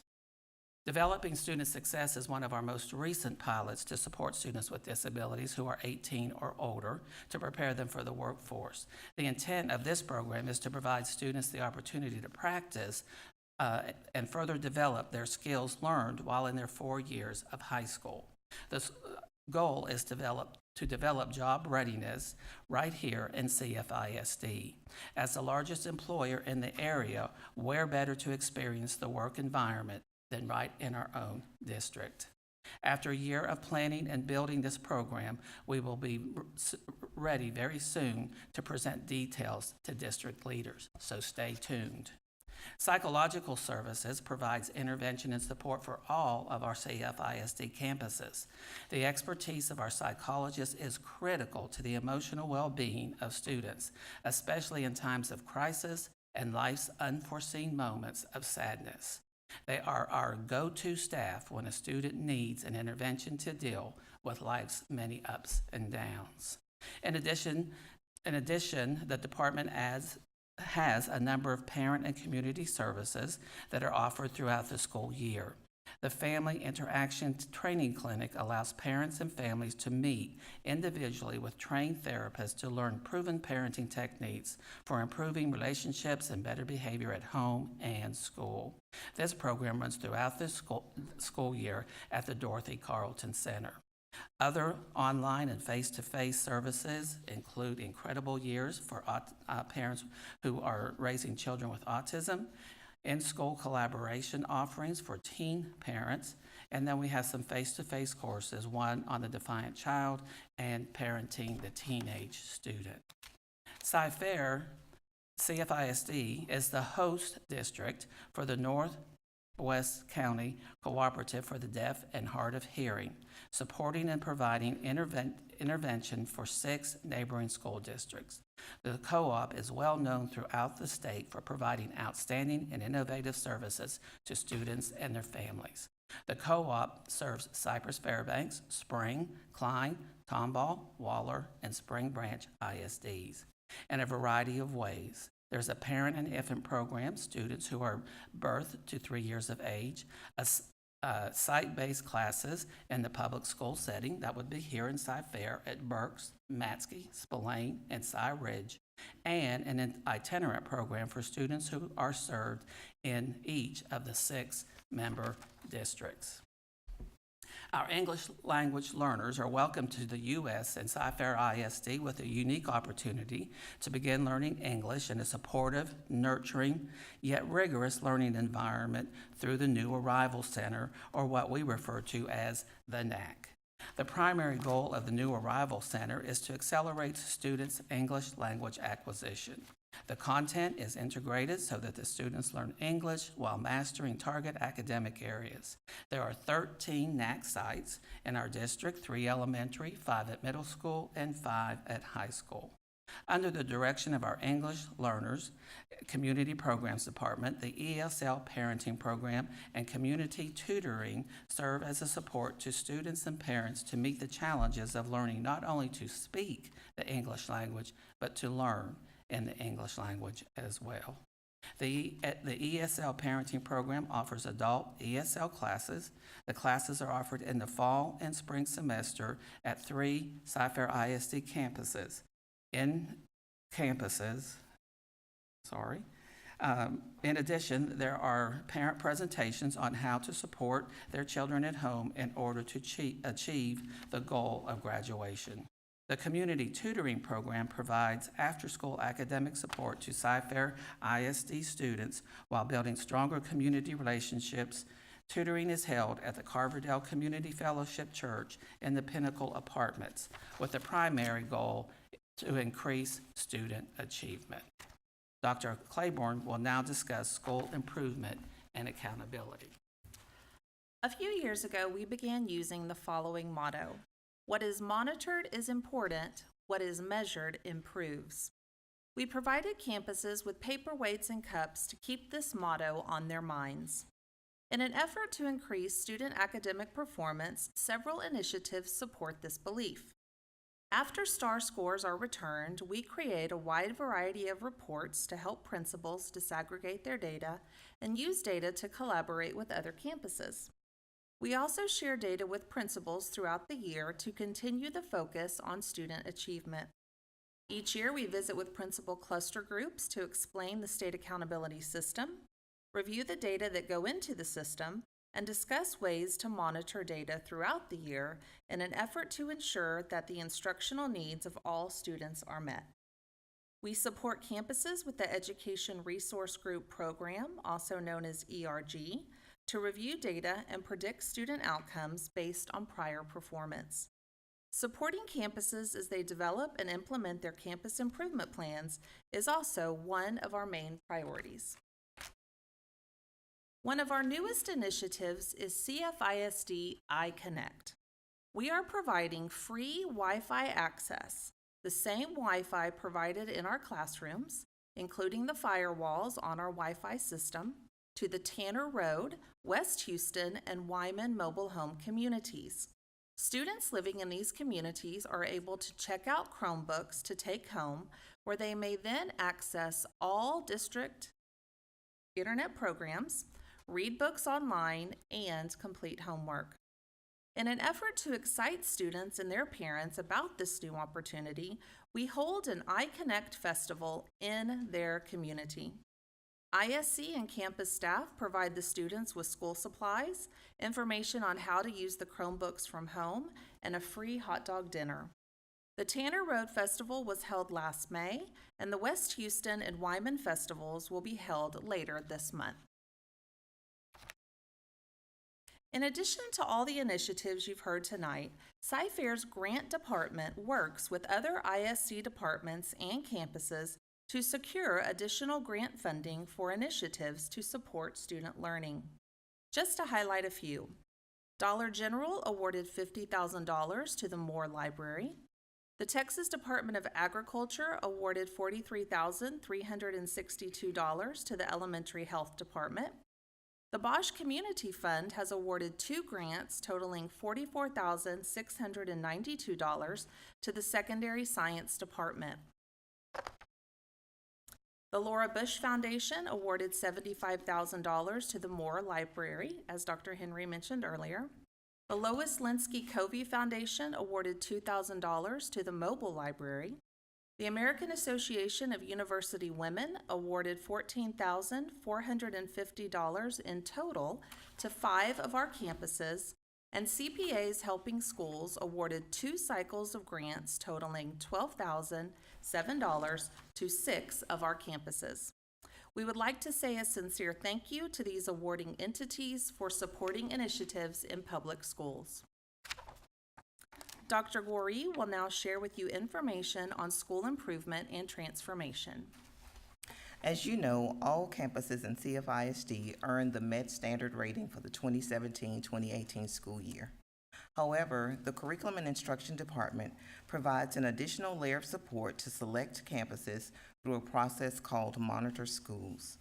Developing student success is one of our most recent pilots to support students with disabilities who are 18 or older to prepare them for the workforce. The intent of this program is to provide students the opportunity to practice and further develop their skills learned while in their 4 years of high school. The goal is to develop job readiness right here in CFISD. As the largest employer in the area, where better to experience the work environment than right in our own district. After a year of planning and building this program, we will be ready very soon to present details to district leaders, so stay tuned. Psychological Services provides intervention and support for all of our CFISD campuses. The expertise of our psychologists is critical to the emotional well-being of students, especially in times of crisis and life's unforeseen moments of sadness. They are our go-to staff when a student needs an intervention to deal with life's many ups and downs. In addition, the department has a number of parent and community services that are offered throughout the school year. The Family Interaction Training Clinic allows parents and families to meet individually with trained therapists to learn proven parenting techniques for improving relationships and better behavior at home and school. This program runs throughout the school year at the Dorothy Carlton Center. Other online and face-to-face services include Incredible Years for parents who are raising children with autism, in-school collaboration offerings for teen parents, and then we have some face-to-face courses, one on the Defiant Child and Parenting the Teenage Student. CyFair CFISD is the host district for the Northwest County Cooperative for the Deaf and Hard of Hearing, supporting and providing intervention for 6 neighboring school districts. The co-op is well known throughout the state for providing outstanding and innovative services to students and their families. The co-op serves Cypress-Fairbanks, Spring, Klein, Tomball, Waller, and Spring Branch ISDs in a variety of ways. There's a parent and infant program, students who are birth to 3 years of age, site-based classes in the public school setting, that would be here in Cy-Fair at Berks, Matsky, Spillane, and Cy Ridge, and an itinerant program for students who are served in each of the 6 member districts. Our English language learners are welcome to the U.S. and Cy-Fair ISD with a unique opportunity to begin learning English in a supportive, nurturing, yet rigorous learning environment through the New Arrival Center, or what we refer to as the NAC. The primary goal of the New Arrival Center is to accelerate students' English language acquisition. The content is integrated so that the students learn English while mastering target academic areas. There are 13 NAC sites in our district, 3 elementary, 5 at middle school, and 5 at high school. Under the direction of our English Learners Community Programs Department, the ESL Parenting Program and Community Tutoring serve as a support to students and parents to meet the challenges of learning not only to speak the English language, but to learn in the English language as well. The ESL Parenting Program offers adult ESL classes. The classes are offered in the fall and spring semester at 3 Cy-Fair ISD campuses. In addition, there are parent presentations on how to support their children at home in order to achieve the goal of graduation. The Community Tutoring Program provides after-school academic support to Cy-Fair ISD students while building stronger community relationships. Tutoring is held at the Carverdale Community Fellowship Church in the Pinnacle Apartments, with the primary goal to increase student achievement. Dr. Claiborne will now discuss school improvement and accountability. A few years ago, we began using the following motto: what is monitored is important, what is measured improves. We provided campuses with paperweights and cups to keep this motto on their minds. In an effort to increase student academic performance, several initiatives support this belief. After STAR scores are returned, we create a wide variety of reports to help principals disaggregate their data and use data to collaborate with other campuses. We also share data with principals throughout the year to continue the focus on student achievement. Each year, we visit with principal cluster groups to explain the state accountability system, review the data that go into the system, and discuss ways to monitor data throughout the year in an effort to ensure that the instructional needs of all students are met. We support campuses with the Education Resource Group program, also known as ERG, to review data and predict student outcomes based on prior performance. Supporting campuses as they develop and implement their campus improvement plans is also one of our main priorities. One of our newest initiatives is CFISD iConnect. We are providing free Wi-Fi access, the same Wi-Fi provided in our classrooms, including the firewalls on our Wi-Fi system, to the Tanner Road, West Houston, and Wyman mobile home communities. Students living in these communities are able to check out Chromebooks to take home, where they may then access all district internet programs, read books online, and complete homework. In an effort to excite students and their parents about this new opportunity, we hold an iConnect festival in their community. ISC and campus staff provide the students with school supplies, information on how to use the Chromebooks from home, and a free hot dog dinner. The Tanner Road Festival was held last May, and the West Houston and Wyman festivals will be held later this month. In addition to all the initiatives you've heard tonight, Cy-Fair's grant department works with other ISC departments and campuses to secure additional grant funding for initiatives to support student learning. Just to highlight a few, Dollar General awarded $50,000 to the Moore Library. The Texas Department of Agriculture awarded $43,362 to the Elementary Health Department. The Bosch Community Fund has awarded 2 grants totaling $44,692 to the Secondary Science Department. The Laura Bush Foundation awarded $75,000 to the Moore Library, as Dr. Henry mentioned earlier. The Lois Linsky Covey Foundation awarded $2,000 to the Mobile Library. The American Association of University Women awarded $14,450 in total to 5 of our campuses, and CPAs Helping Schools awarded 2 cycles of grants totaling $12,007 to 6 of our campuses. We would like to say a sincere thank you to these awarding entities for supporting initiatives in public schools. Dr. Goree will now share with you information on school improvement and transformation. As you know, all campuses in CFISD earned the MET standard rating for the 2017-2018 school year. However, the Curriculum and Instruction Department provides an additional layer of support to select campuses through a process called Monitor Schools.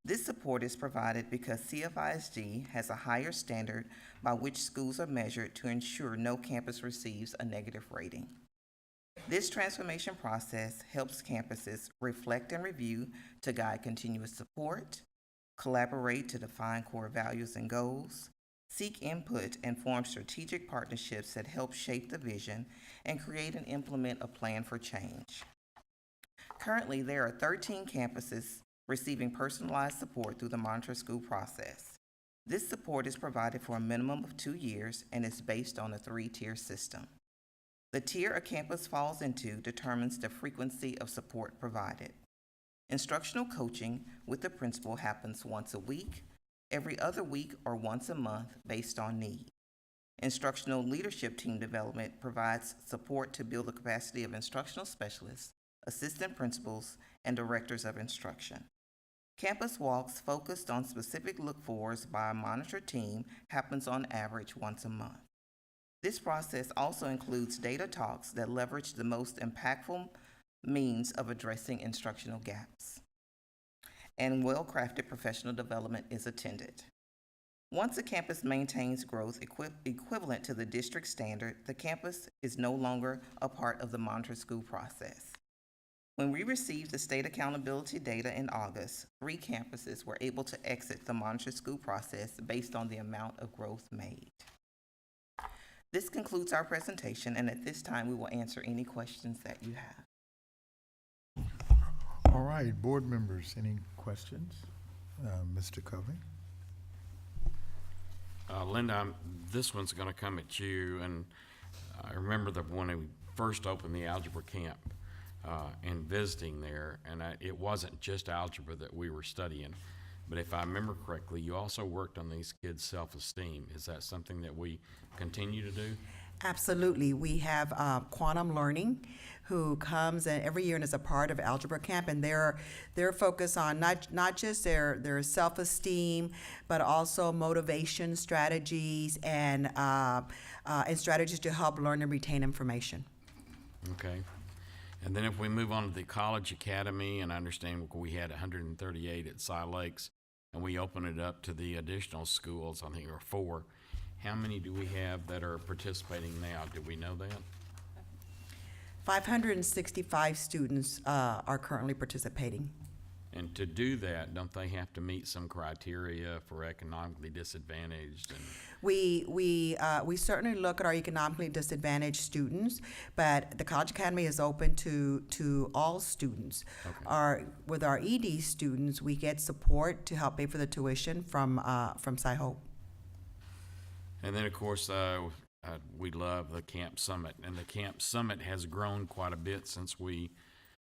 This support is provided because CFISD has a higher standard by which schools are measured to ensure no campus receives a negative rating. This transformation process helps campuses reflect and review to guide continuous support, collaborate to define core values and goals, seek input and form strategic partnerships that help shape the vision, and create and implement a plan for change. Currently, there are 13 campuses receiving personalized support through the Monitor School process. This support is provided for a minimum of 2 years and is based on a 3-tier system. The tier a campus falls into determines the frequency of support provided. Instructional coaching with the principal happens once a week, every other week, or once a month based on need. Instructional leadership team development provides support to build the capacity of instructional specialists, assistant principals, and directors of instruction. Campus walks focused on specific look-fors by a monitor team happens on average once a month. This process also includes data talks that leverage the most impactful means of addressing instructional gaps. And well-crafted professional development is attended. Once a campus maintains growth equivalent to the district standard, the campus is no longer a part of the Monitor School process. When we received the state accountability data in August, 3 campuses were able to exit the monitor school process based on the amount of growth made. This concludes our presentation, and at this time, we will answer any questions that you have. All right, board members, any questions? Mr. Covey? Linda, this one's going to come at you, and I remember that when we first opened the algebra camp and visiting there, and it wasn't just algebra that we were studying, but if I remember correctly, you also worked on these kids' self-esteem. Is that something that we continue to do? Absolutely. We have Quantum Learning, who comes in every year and is a part of Algebra Camp, and they're focused on not just their self-esteem, but also motivation strategies and strategies to help learn and retain information. Okay. And then if we move on to the College Academy, and I understand we had 138 at Cy Lakes, and we open it up to the additional schools, I think there are 4. How many do we have that are participating now? Do we know that? 565 students are currently participating. And to do that, don't they have to meet some criteria for economically disadvantaged? And We certainly look at our economically disadvantaged students, but the College Academy is open to all students. Okay. With our ED students, we get support to help pay for the tuition from Sci-Hope. And then, of course, we love the Camp Summit, and the Camp Summit has grown quite a bit since we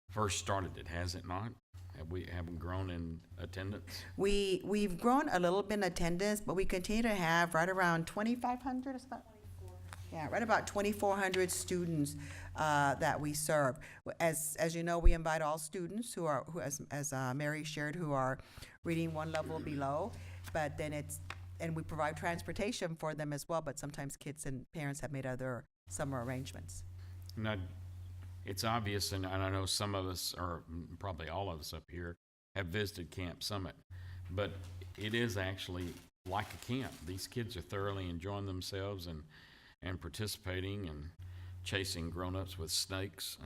first started it, has it not? Have we grown in attendance? We've grown a little bit in attendance, but we continue to have right around 2,500. Yeah, right about 2,400 students that we serve. As you know, we invite all students who as Mary shared, who are reading one level below, but then and we provide transportation for them as well, but sometimes kids and parents have made other summer arrangements. Now, it's obvious, and I know some of us, or probably all of us up here, have visited Camp Summit, but it is actually like a camp. These kids are thoroughly enjoying themselves and participating and chasing grown-ups with snakes,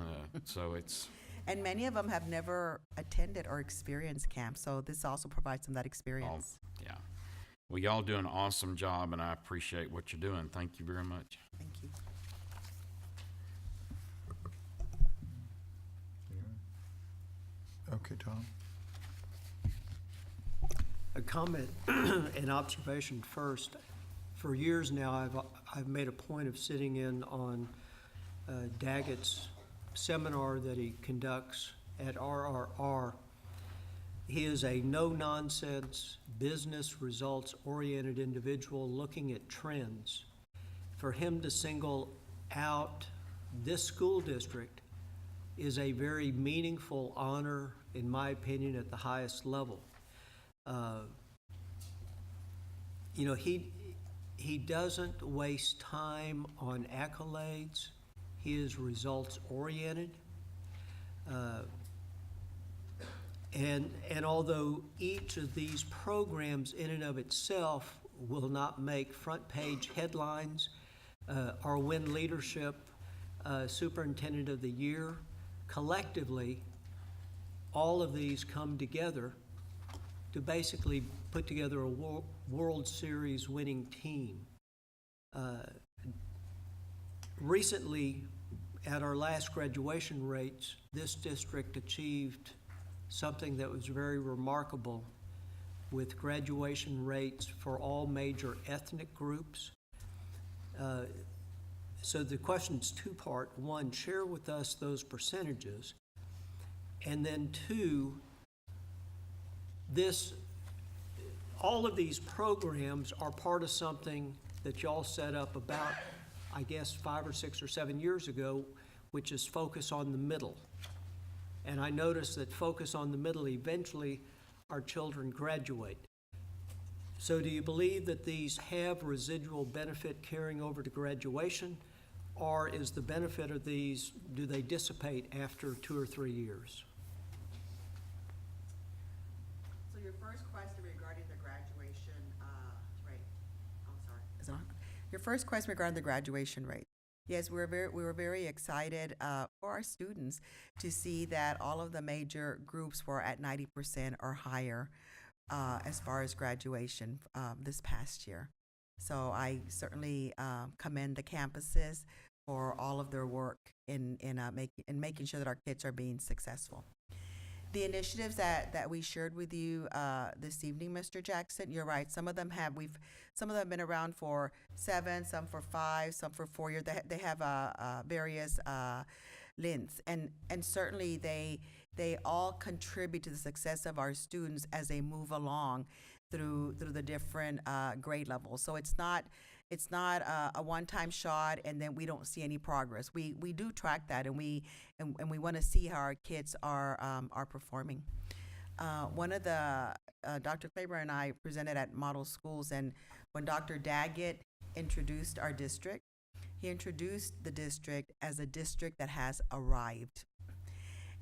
so it's... And many of them have never attended or experienced camp, so this also provides them that experience. Yeah. Well, y'all do an awesome job, and I appreciate what you're doing. Thank you very much. Thank you. Okay, Tom? A comment and observation first. For years now, I've made a point of sitting in on Daggett's seminar that he conducts at RRR. He is a no-nonsense, business results-oriented individual looking at trends. For him to single out this school district is a very meaningful honor, in my opinion, at the highest level. He doesn't waste time on accolades. He is results-oriented. And although each of these programs in and of itself will not make front-page headlines or win leadership Superintendent of the Year, collectively, all of these come together to basically put together a World Series winning team. Recently, at our last graduation rates, this district achieved something that was very remarkable with graduation rates for all major ethnic groups. So the question's two-part. One, share with us those percentages. And then two, all of these programs are part of something that y'all set up about, I guess, 5 or 6 or 7 years ago, which is focus on the middle. And I noticed that focus on the middle, eventually our children graduate. So do you believe that these have residual benefit carrying over to graduation, or is the benefit of these, do they dissipate after 2 or 3 years? So your first question regarding the graduation rate, I'm sorry. Is it on? Your first question regarding the graduation rate. Yes, we were very excited for our students to see that all of the major groups were at 90% or higher as far as graduation this past year. So I certainly commend the campuses for all of their work in making sure that our kids are being successful. The initiatives that we shared with you this evening, Mr. Jackson, you're right. Some of them have been around for 7, some for 5, some for 4 years. They have various lengths, and certainly they all contribute to the success of our students as they move along through the different grade levels. So it's not a one-time shot and then we don't see any progress. We do track that, and we want to see how our kids are performing. One of the Dr. Claiborne and I presented at Model Schools, and when Dr. Daggett introduced our district, he introduced the district as a district that has arrived.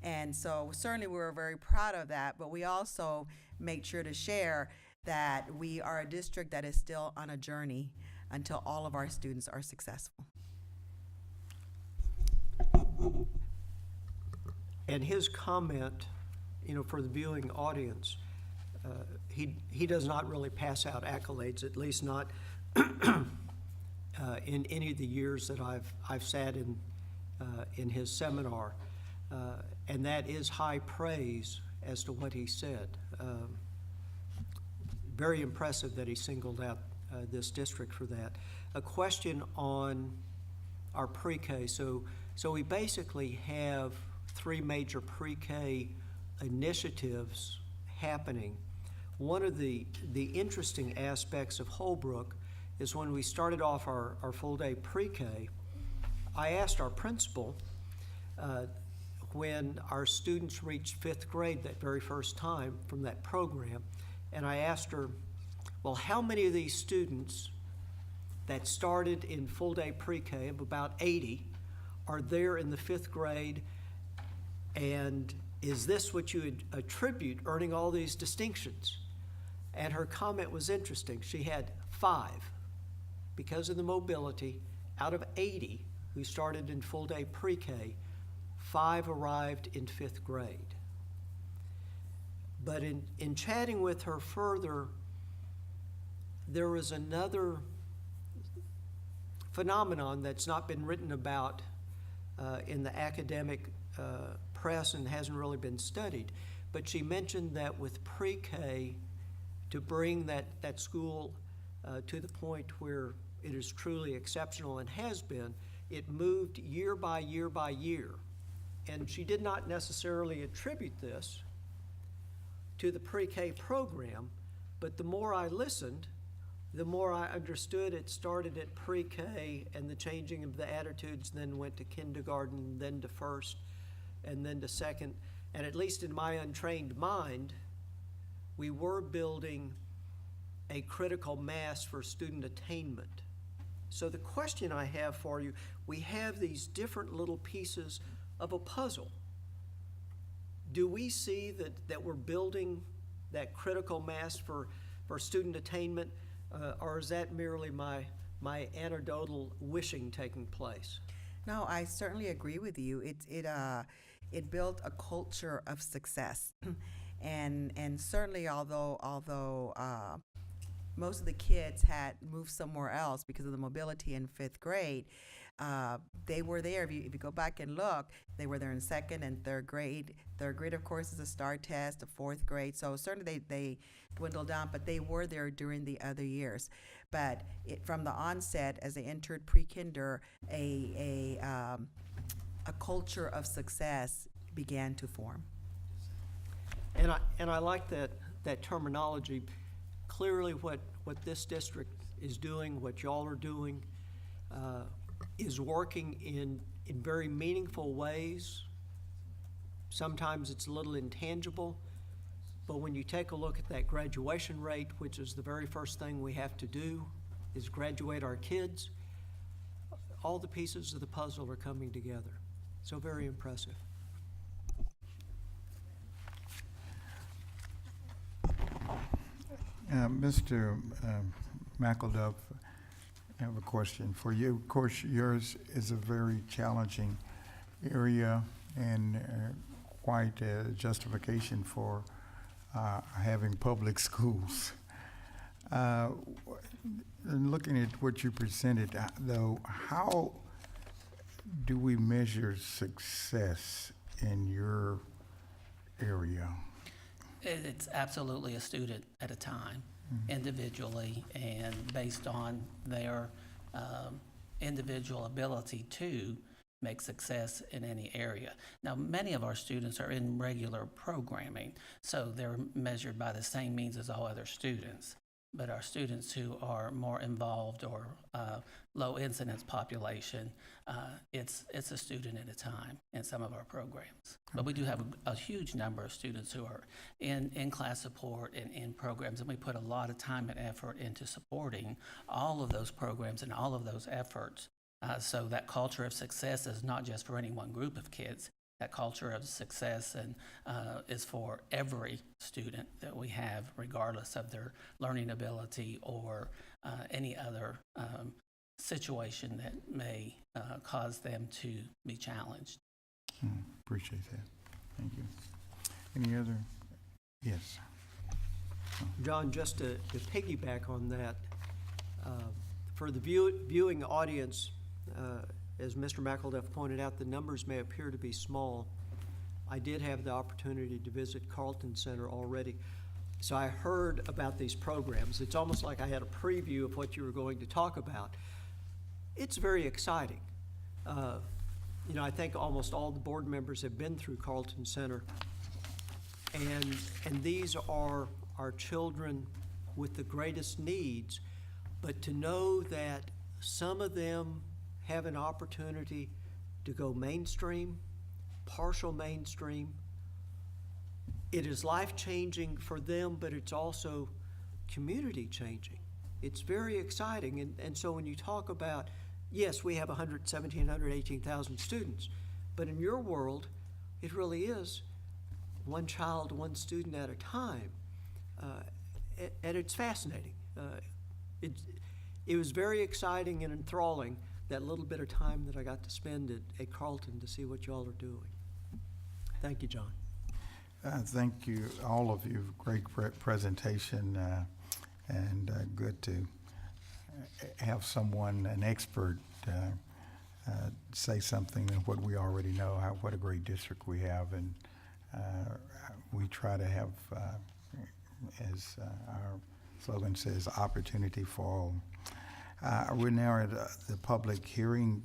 And so certainly we were very proud of that, but we also made sure to share that we are a district that is still on a journey until all of our students are successful. And his comment, for the viewing audience, he does not really pass out accolades, at least not in any of the years that I've sat in his seminar, and that is high praise as to what he said. Very impressive that he singled out this district for that. A question on our pre-K. So we basically have 3 major pre-K initiatives happening. One of the interesting aspects of Holbrook is when we started off our full-day pre-K, I asked our principal when our students reached 5th grade that very first time from that program, and I asked her, well, how many of these students that started in full-day pre-K, of about 80, are there in the 5th grade, and is this what you would attribute earning all these distinctions? And her comment was interesting. She had 5, because of the mobility, out of 80 who started in full-day pre-K, 5 arrived in 5th grade. But in chatting with her further, there was another phenomenon that's not been written about in the academic press and hasn't really been studied. But she mentioned that with pre-K, to bring that school to the point where it is truly exceptional and has been, it moved year by year by year. And she did not necessarily attribute this to the pre-K program, but the more I listened, the more I understood it started at pre-K, and the changing of the attitudes then went to kindergarten, then to first, and then to second. And at least in my untrained mind, we were building a critical mass for student attainment. So the question I have for you, we have these different little pieces of a puzzle. Do we see that we're building that critical mass for student attainment, or is that merely my anecdotal wishing taking place? No, I certainly agree with you. It built a culture of success, and certainly although most of the kids had moved somewhere else because of the mobility in 5th grade, they were there. If you go back and look, they were there in 2nd and 3rd grade. 3rd grade, of course, is a STAR test, the 4th grade. So certainly they dwindled down, but they were there during the other years. But from the onset, as they entered pre-kinder, a culture of success began to form. And I like that terminology. Clearly what this district is doing, what y'all are doing, is working in very meaningful ways. Sometimes it's a little intangible, but when you take a look at that graduation rate, which is the very first thing we have to do, is graduate our kids, all the pieces of the puzzle are coming together. So very impressive. Mr. McElduff, I have a question for you. Of course, yours is a very challenging area and quite a justification for having public schools. And looking at what you presented, though, how do we measure success in your area? It's absolutely a student at a time, individually, and based on their individual ability to make success in any area. Now, many of our students are in regular programming, so they're measured by the same means as all other students. But our students who are more involved or low incidence population, it's a student at a time in some of our programs. But we do have a huge number of students who are in class support and in programs, and we put a lot of time and effort into supporting all of those programs and all of those efforts. So that culture of success is not just for any one group of kids. That culture of success and is for every student that we have, regardless of their learning ability or any other situation that may cause them to be challenged. Appreciate that. Thank you. Any other? Yes. John, just to piggyback on that, for the viewing audience, as Mr. McElduff pointed out, the numbers may appear to be small. I did have the opportunity to visit Carlton Center already, so I heard about these programs. It's almost like I had a preview of what you were going to talk about. It's very exciting. You know, I think almost all the board members have been through Carlton Center, and these are our children with the greatest needs, but to know that some of them have an opportunity to go mainstream, partial mainstream. It is life-changing for them, but it's also community-changing. It's very exciting, and so when you talk about, yes, we have 118,000 students, but in your world, it really is one child, one student at a time, and it's fascinating. It was very exciting and enthralling, that little bit of time that I got to spend at Carlton to see what you all are doing. Thank you, John. Thank you, all of you. Great presentation, and good to have someone, an expert, say something of what we already know, what a great district we have, and we try to have, as our slogan says, opportunity for all. We're now at the public hearing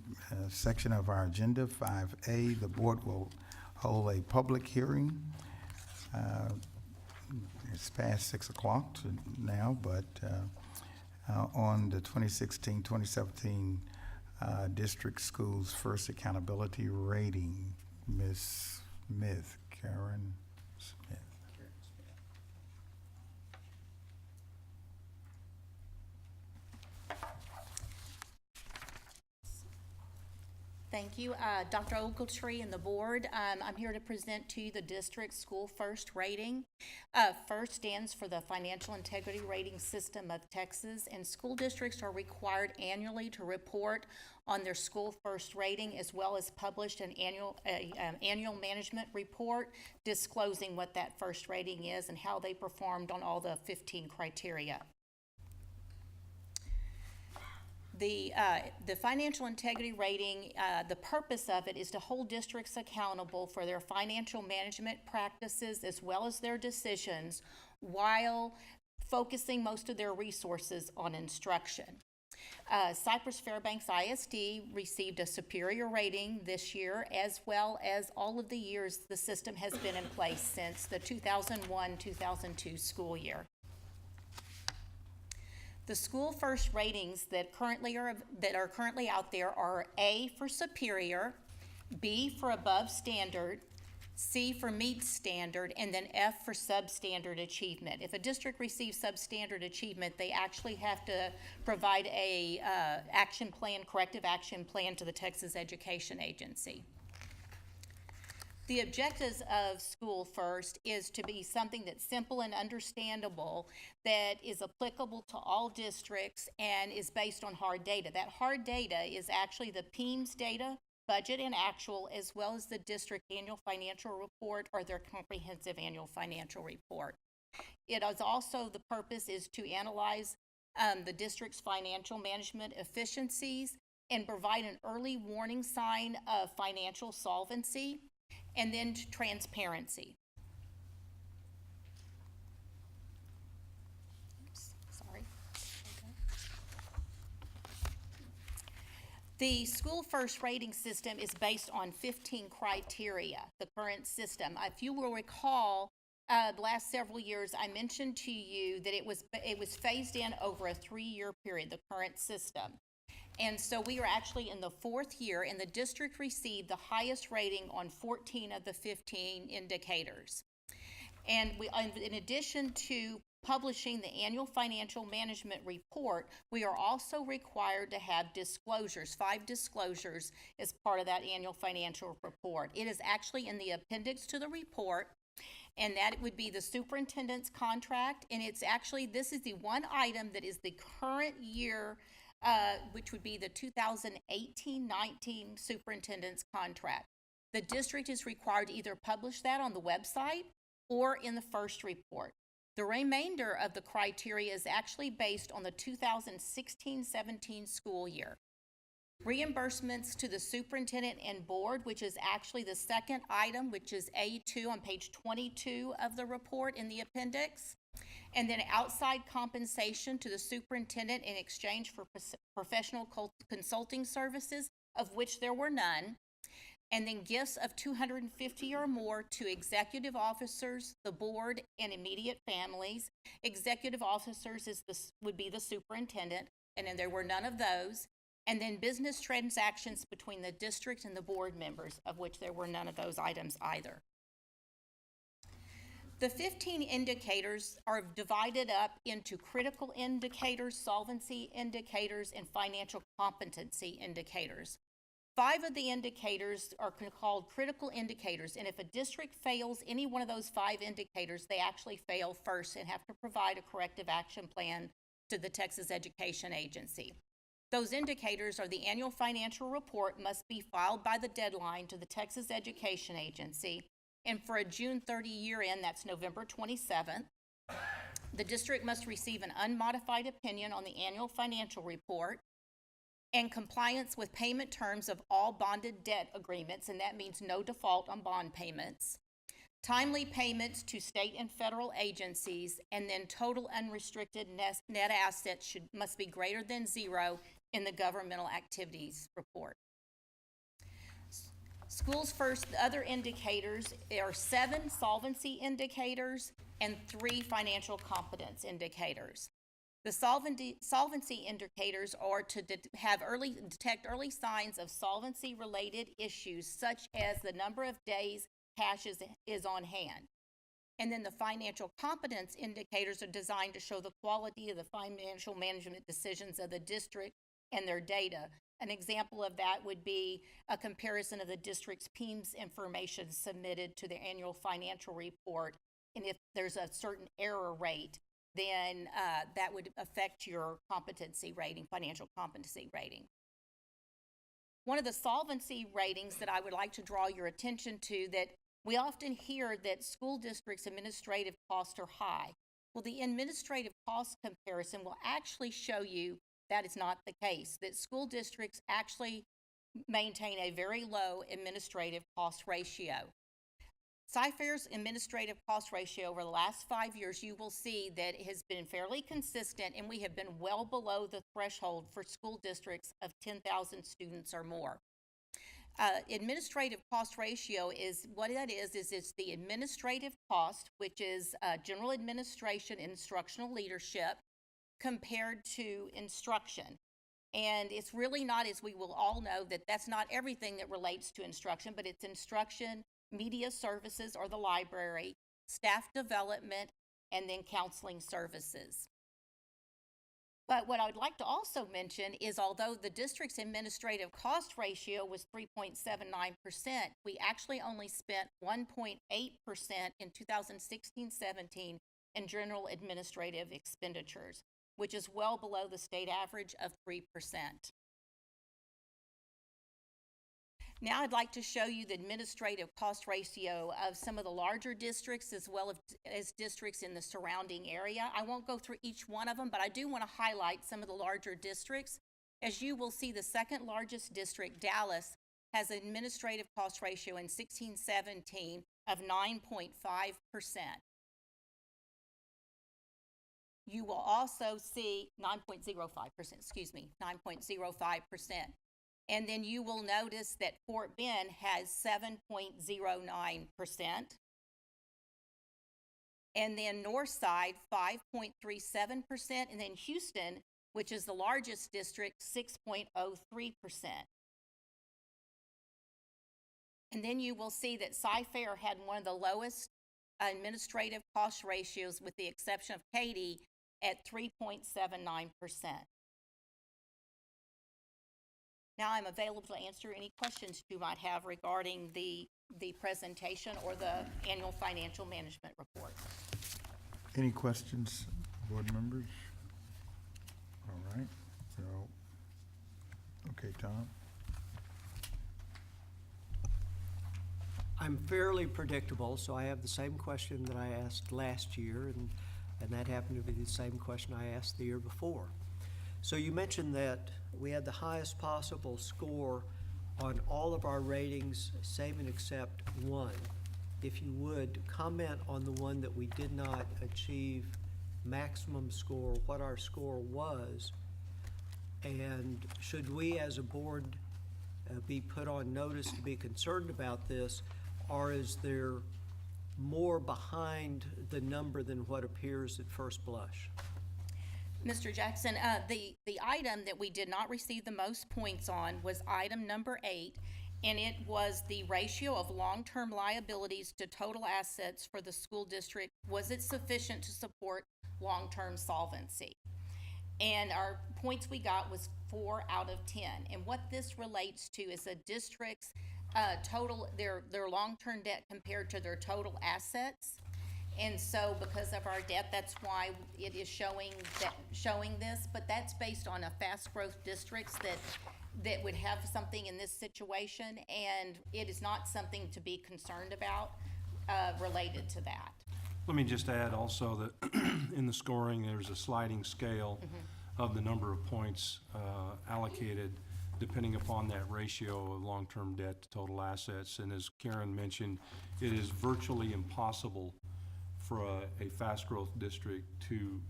section of our agenda, 5A. The board will hold a public hearing. It's past 6 o'clock now, but on the 2016-2017 district schools first accountability rating, Ms. Smith, Karen Smith. Thank you. Dr. Ogletree and the board, I'm here to present to you the district school first rating. FIRST stands for the Financial Integrity Rating System of Texas, and school districts are required annually to report on their school first rating, as well as publish an annual management report disclosing what that first rating is and how they performed on all the 15 criteria. The financial integrity rating, the purpose of it is to hold districts accountable for their financial management practices as well as their decisions while focusing most of their resources on instruction. Cypress-Fairbanks ISD received a superior rating this year, as well as all of the years the system has been in place since the 2001-2002 school year. The school first ratings that are currently out there are A for superior, B for above standard, C for meets standard, and then F for substandard achievement. If a district receives substandard achievement, they actually have to provide a corrective action plan to the Texas Education Agency. The objectives of School First is to be something that's simple and understandable, that is applicable to all districts, and is based on hard data. That hard data is actually the PEIMS data, budget and actual, as well as the district annual financial report or their comprehensive annual financial report. It is also, the purpose is to analyze the district's financial management efficiencies and provide an early warning sign of financial solvency, and then transparency. Oops, sorry. The School First rating system is based on 15 criteria, the current system. If you will recall, the last several years, I mentioned to you that it was phased in over a 3-year period, the current system. And so we are actually in the 4th year, and the district received the highest rating on 14 of the 15 indicators. And in addition to publishing the annual financial management report, we are also required to have disclosures, 5 disclosures as part of that annual financial report. It is actually in the appendix to the report, and that would be the superintendent's contract. And it's actually, this is the one item that is the current year, which would be the 2018-19 superintendent's contract. The district is required to either publish that on the website or in the first report. The remainder of the criteria is actually based on the 2016-17 school year. Reimbursements to the superintendent and board, which is actually the second item, which is A2 on page 22 of the report in the appendix. And then outside compensation to the superintendent in exchange for professional consulting services, of which there were none. And then gifts of $250 or more to executive officers, the board, and immediate families. Executive officers would be the superintendent, and then there were none of those. And then business transactions between the district and the board members, of which there were none of those items either. The 15 indicators are divided up into critical indicators, solvency indicators, and financial competency indicators. 5 of the indicators are called critical indicators, and if a district fails any one of those 5 indicators, they actually fail first and have to provide a corrective action plan to the Texas Education Agency. Those indicators are the annual financial report must be filed by the deadline to the Texas Education Agency, and for a June 30 year end, that's November 27th. The district must receive an unmodified opinion on the annual financial report and compliance with payment terms of all bonded debt agreements, and that means no default on bond payments. Timely payments to state and federal agencies, and then total unrestricted net assets must be greater than 0 in the governmental activities report. Schools First, the other indicators are 7 solvency indicators and 3 financial competence indicators. The solvency indicators are to detect early signs of solvency-related issues, such as the number of days cash is on hand. And then the financial competence indicators are designed to show the quality of the financial management decisions of the district and their data. An example of that would be a comparison of the district's PEIMS information submitted to the annual financial report. And if there's a certain error rate, then that would affect your competency rating, financial competency rating. One of the solvency ratings that I would like to draw your attention to, that we often hear that school districts' administrative costs are high. Well, the administrative cost comparison will actually show you that is not the case, that school districts actually maintain a very low administrative cost ratio. Cy-Fair's administrative cost ratio over the last 5 years, you will see that it has been fairly consistent, and we have been well below the threshold for school districts of 10,000 students or more. Administrative cost ratio is what that is it's the administrative cost, which is general administration and instructional leadership, compared to instruction. And it's really not, as we will all know, that's not everything that relates to instruction, but it's instruction, media services or the library, staff development, and then counseling services. But what I would like to also mention is although the district's administrative cost ratio was 3.79%, we actually only spent 1.8% in 2016-17 in general administrative expenditures, which is well below the state average of 3%. Now I'd like to show you the administrative cost ratio of some of the larger districts as well as districts in the surrounding area. I won't go through each one of them, but I do want to highlight some of the larger districts. As you will see, the second largest district, Dallas, has an administrative cost ratio in 16-17 of 9.5%. You will also see 9.05%. And then you will notice that Fort Bend has 7.09%. And then Northside, 5.37%. And then Houston, which is the largest district, 6.03%. And then you will see that Cy-Fair had one of the lowest administrative cost ratios, with the exception of Katy, at 3.79%. Now I'm available to answer any questions you might have regarding the presentation or the annual financial management report. Any questions, board members? All right, so, okay, Tom? I'm fairly predictable, so I have the same question that I asked last year, and that happened to be the same question I asked the year before. So you mentioned that we had the highest possible score on all of our ratings, save and except one. If you would, comment on the one that we did not achieve maximum score, what our score was, and should we as a board be put on notice to be concerned about this, or is there more behind the number than what appears at first blush? Mr. Jackson, the item that we did not receive the most points on was item number 8, and it was the ratio of long-term liabilities to total assets for the school district. Was it sufficient to support long-term solvency? And our points we got was 4 out of 10. And what this relates to is a district's total, their long-term debt compared to their total assets. And so because of our debt, that's why it is showing this, but that's based on a fast growth districts that would have something in this situation, and it is not something to be concerned about related to that. Let me just add also that in the scoring, there's a sliding scale of the number of points allocated depending upon that ratio of long-term debt to total assets. And as Karen mentioned, it is virtually impossible for a fast growth district to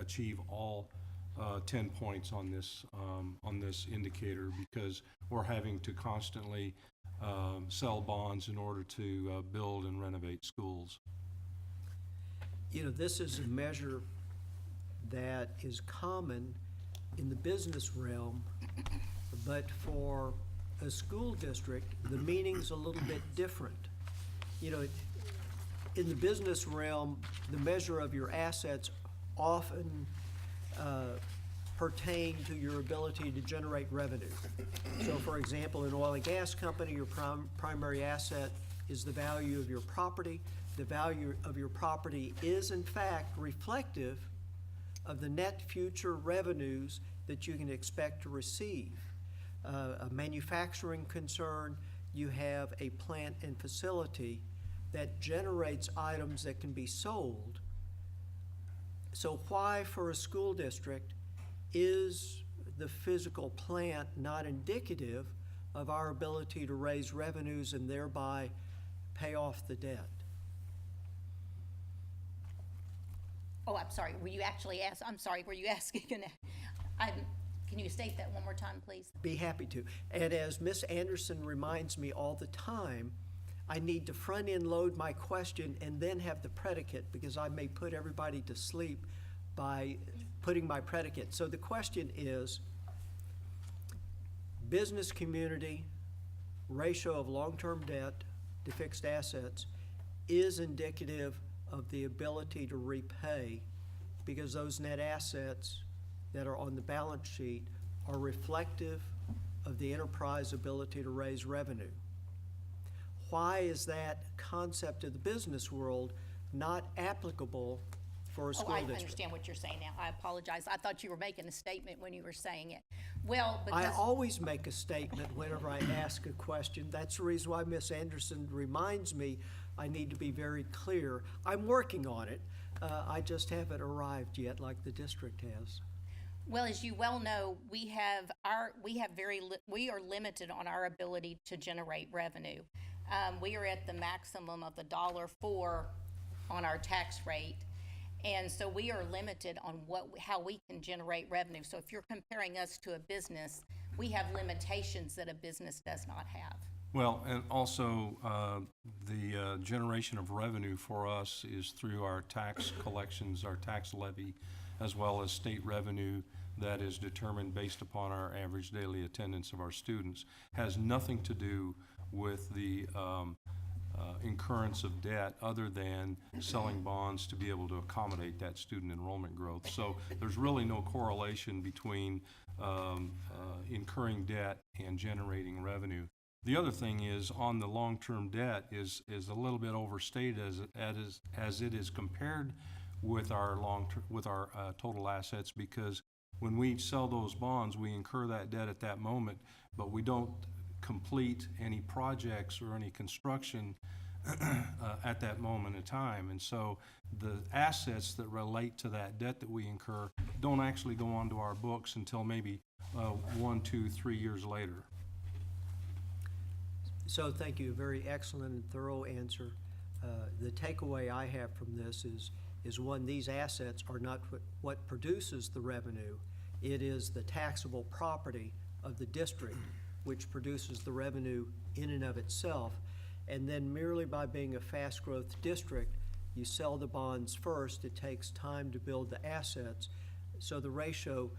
achieve all 10 points on this indicator, because we're having to constantly sell bonds in order to build and renovate schools. You know, this is a measure that is common in the business realm, but for a school district, the meaning's a little bit different. You know, in the business realm, the measure of your assets often pertain to your ability to generate revenue. So for example, in an oil and gas company, your primary asset is the value of your property. The value of your property is in fact reflective of the net future revenues that you can expect to receive. A manufacturing concern, you have a plant and facility that generates items that can be sold. So why for a school district is the physical plant not indicative of our ability to raise revenues and thereby pay off the debt? Oh, I'm sorry, were you actually asking? Can you state that one more time, please? Be happy to. And as Ms. Anderson reminds me all the time, I need to front-end load my question and then have the predicate, because I may put everybody to sleep by putting my predicate. So the question is, business community ratio of long-term debt to fixed assets is indicative of the ability to repay, because those net assets that are on the balance sheet are reflective of the enterprise ability to raise revenue. Why is that concept of the business world not applicable for a school I district? understand what you're saying now. I apologize. I thought you were making a statement when you were saying it. Well, I because, always make a statement whenever I ask a question. That's the reason why Ms. Anderson reminds me I need to be very clear. I'm working on it. I just haven't arrived yet like the district has. well, as you well know, we are limited on our ability to generate revenue. We are at the maximum of $1.04 on our tax rate. And so we are limited on how we can generate revenue. So if you're comparing us to a business, we have limitations that a business does not have. Well, and also, the generation of revenue for us is through our tax collections, our tax levy, as well as state revenue that is determined based upon our average daily attendance of our students. Has nothing to do with the incurrence of debt other than selling bonds to be able to accommodate that student enrollment growth. So there's really no correlation between incurring debt and generating revenue. The other thing is, on the long-term debt is a little bit overstated as it is compared with our total assets, because when we sell those bonds, we incur that debt at that moment, but we don't complete any projects or any construction at that moment in time. And so the assets that relate to that debt that we incur don't actually go onto our books until maybe 1, 2, 3 years later. So thank you, a very excellent and thorough answer. The takeaway I have from this is one, these assets are not what produces the revenue. It is the taxable property of the district which produces the revenue in and of itself. And then merely by being a fast growth district, you sell the bonds first. It takes time to build the assets. So the ratio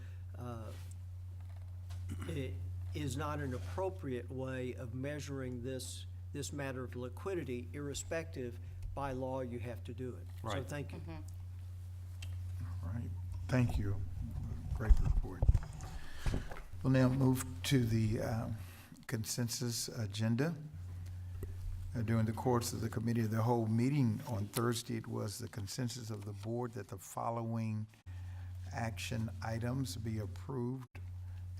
is not an appropriate way of measuring this matter of liquidity. Irrespective, by law, you have to do it. So Right. thank you. All right, thank you. Great report. We'll now move to the consensus agenda. During the course of the committee of the whole meeting on Thursday, it was the consensus of the board that the following action items be approved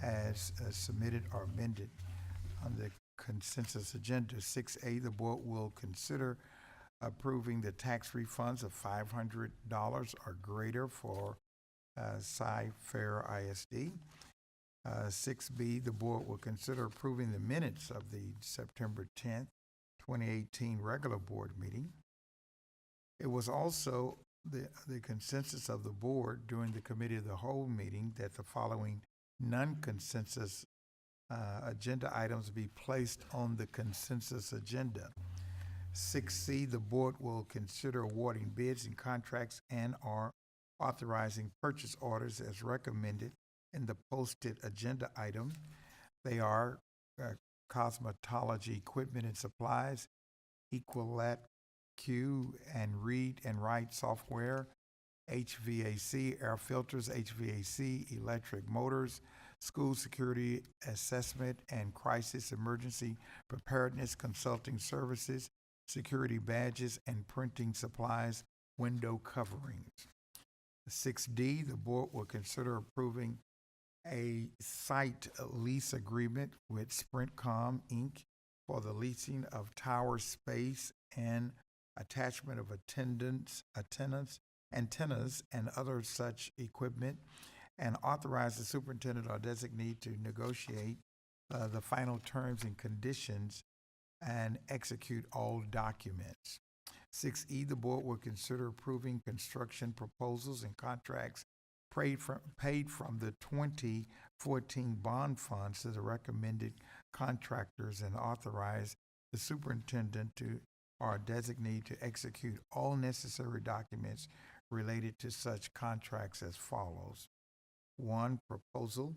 as submitted or amended on the consensus agenda. 6A, the board will consider approving the tax refunds of $500 or greater for Cyfair ISD. 6B, the board will consider approving the minutes of the September 10th, 2018 regular board meeting. It was also the consensus of the board during the committee of the whole meeting that the following non-consensus agenda items be placed on the consensus agenda. 6C, the board will consider awarding bids and contracts and/or authorizing purchase orders as recommended in the posted agenda item. They are cosmetology equipment and supplies, Equilat Q and Read and Write software, HVAC air filters, HVAC electric motors, school security assessment and crisis emergency preparedness consulting services, security badges and printing supplies, window coverings. 6D, the board will consider approving a site lease agreement with Sprintcom, Inc. for the leasing of tower space and attachment of antennas, and other such equipment, and authorize the superintendent or designee to negotiate the final terms and conditions and execute all documents. 6E, the board will consider approving construction proposals and contracts paid from the 2014 bond funds to the recommended contractors and authorize the superintendent to or designee to execute all necessary documents related to such contracts as follows. 1, proposal,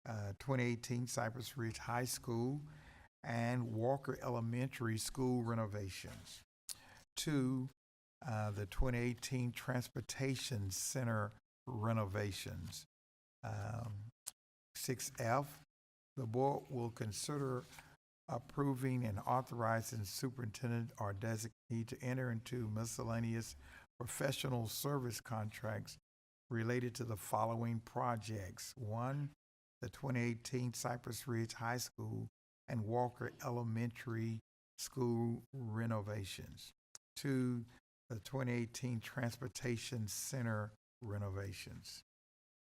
2018 Cypress Ridge High School and Walker Elementary School renovations. 2, the 2018 Transportation Center renovations. 6F, the board will consider approving and authorizing superintendent or designee to enter into miscellaneous professional service contracts related to the following projects. 1, the 2018 Cypress Ridge High School and Walker Elementary School renovations. 2, the 2018 Transportation Center renovations.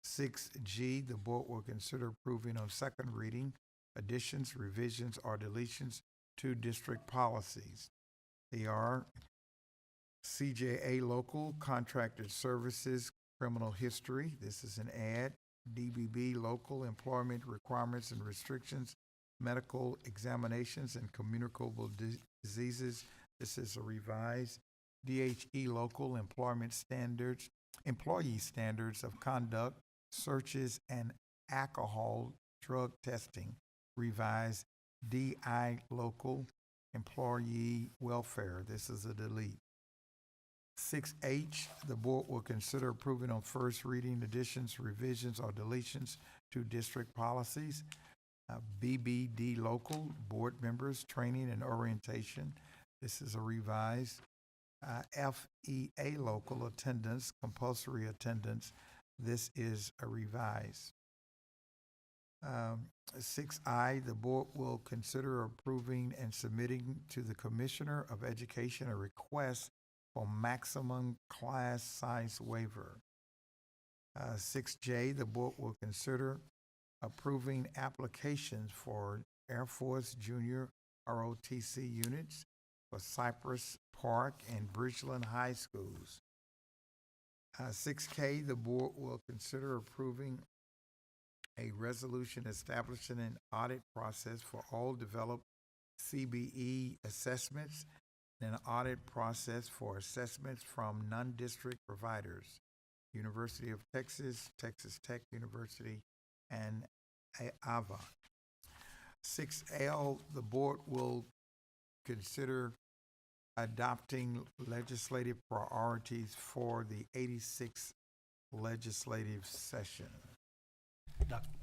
6G, the board will consider approving on second reading additions, revisions, or deletions to district policies. They are CJA Local Contracted Services Criminal History. This is an add. DBB Local Employment Requirements and Restrictions, Medical Examinations and Communicable Diseases. This is a revised. DHE Local Employment Standards, Employee Standards of Conduct, Searches, and Alcohol Drug Testing, revised. DI Local Employee Welfare. This is a delete. 6H, the board will consider approving on first reading additions, revisions, or deletions to district policies. BBD Local, Board Members, Training and Orientation. This is a revised. FEA Local, Attendance, Compulsory Attendance. This is a revised. 6I, the board will consider approving and submitting to the Commissioner of Education a request for maximum class size waiver. 6J, the board will consider approving applications for Air Force Junior ROTC units for Cypress Park and Bridgeland High Schools. 6K, the board will consider approving a resolution establishing an audit process for all developed CBE assessments and an audit process for assessments from non-district providers, University of Texas, Texas Tech University, and AVA. 6L, the board will consider adopting legislative priorities for the 86th legislative session.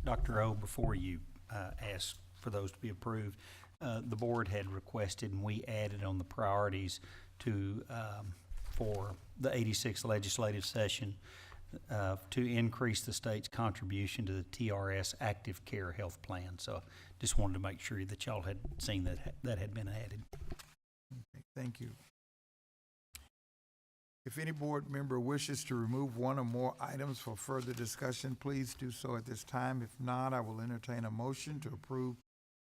Dr. O, before you ask for those to be approved, the board had requested, and we added on the priorities to for the 86th legislative session to increase the state's contribution to the TRS Active Care Health Plan. So just wanted to make sure that y'all had seen that that had been added. Okay, thank you. If any board member wishes to remove one or more items for further discussion, please do so at this time. If not, I will entertain a motion to approve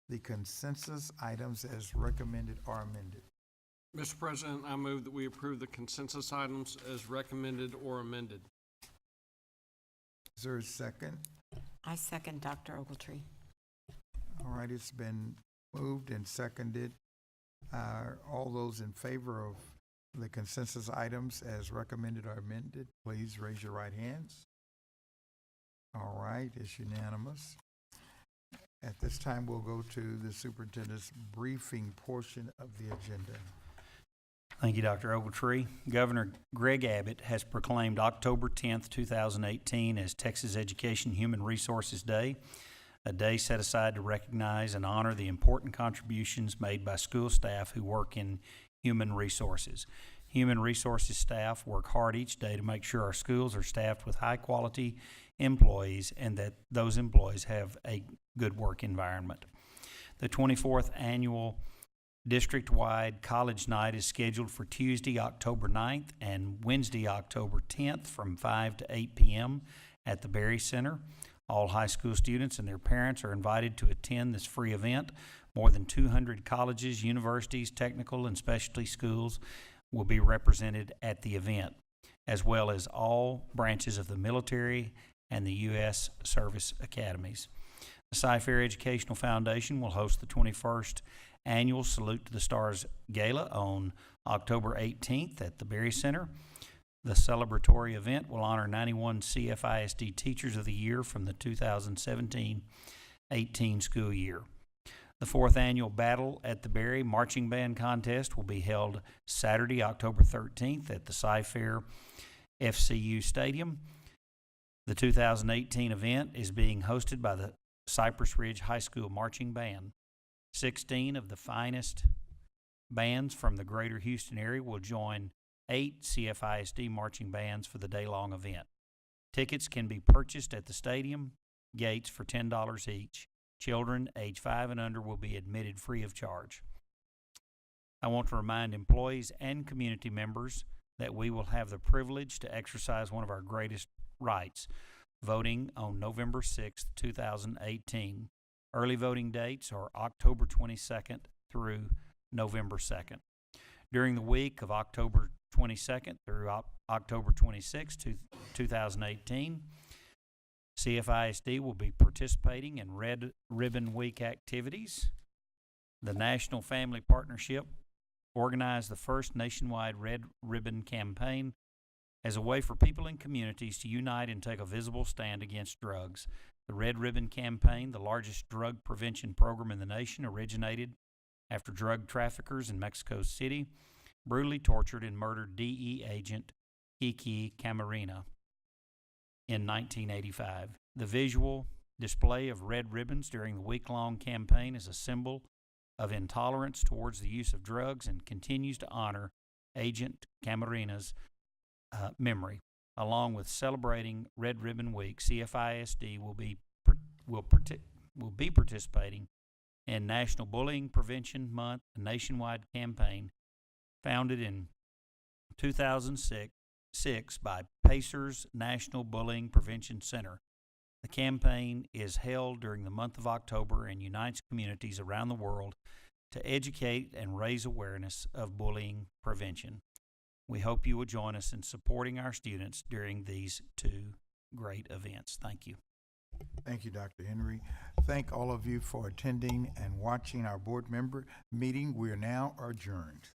the consensus items as recommended or amended. Mr. President, I move that we approve the consensus items as recommended or amended. Is there a second? I second Dr. Ogletree. All right, it's been moved and seconded. All those in favor of the consensus items as recommended or amended, please raise your right hands. All right, it's unanimous. At this time, we'll go to the superintendent's briefing portion of the agenda. Thank you, Dr. Ogletree. Governor Greg Abbott has proclaimed October 10th, 2018 as Texas Education Human Resources Day, a day set aside to recognize and honor the important contributions made by school staff who work in human resources. Human resources staff work hard each day to make sure our schools are staffed with high-quality employees and that those employees have a good work environment. The 24th annual district-wide college night is scheduled for Tuesday, October 9th and Wednesday, October 10th from 5 to 8 p.m. at the Berry Center. All high school students and their parents are invited to attend this free event. More than 200 colleges, universities, technical, and specialty schools will be represented at the event, as well as all branches of the military and the U.S. Service Academies. The Cy-Fair Educational Foundation will host the 21st Annual Salute to the Stars Gala on October 18th at the Berry Center. The celebratory event will honor 91 CFISD Teachers of the Year from the 2017-18 school year. The 4th Annual Battle at the Berry Marching Band Contest will be held Saturday, October 13th at the Cy-Fair FCU Stadium. The 2018 event is being hosted by the Cypress Ridge High School Marching Band. 16 of the finest bands from the greater Houston area will join 8 CFISD marching bands for the day-long event. Tickets can be purchased at the stadium gates for $10 each. Children age 5 and under will be admitted free of charge. I want to remind employees and community members that we will have the privilege to exercise one of our greatest rights, voting on November 6th, 2018. Early voting dates are October 22nd through November 2nd. During the week of October 22nd through October 26th, 2018, CFISD will be participating in Red Ribbon Week activities. The National Family Partnership organized the first nationwide Red Ribbon campaign as a way for people in communities to unite and take a visible stand against drugs. The Red Ribbon Campaign, the largest drug prevention program in the nation, originated after drug traffickers in Mexico City brutally tortured and murdered DE agent Kiki Camarena in 1985. The visual display of red ribbons during the week-long campaign is a symbol of intolerance towards the use of drugs and continues to honor Agent Camarena's memory. Along with celebrating Red Ribbon Week, CFISD will be participating in National Bullying Prevention Month, a nationwide campaign founded in 2006 by Pacers National Bullying Prevention Center. The campaign is held during the month of October and unites communities around the world to educate and raise awareness of bullying prevention. We hope you will join us in supporting our students during these 2 great events. Thank you. Thank you, Dr. Henry. Thank all of you for attending and watching our board member meeting. We are now adjourned.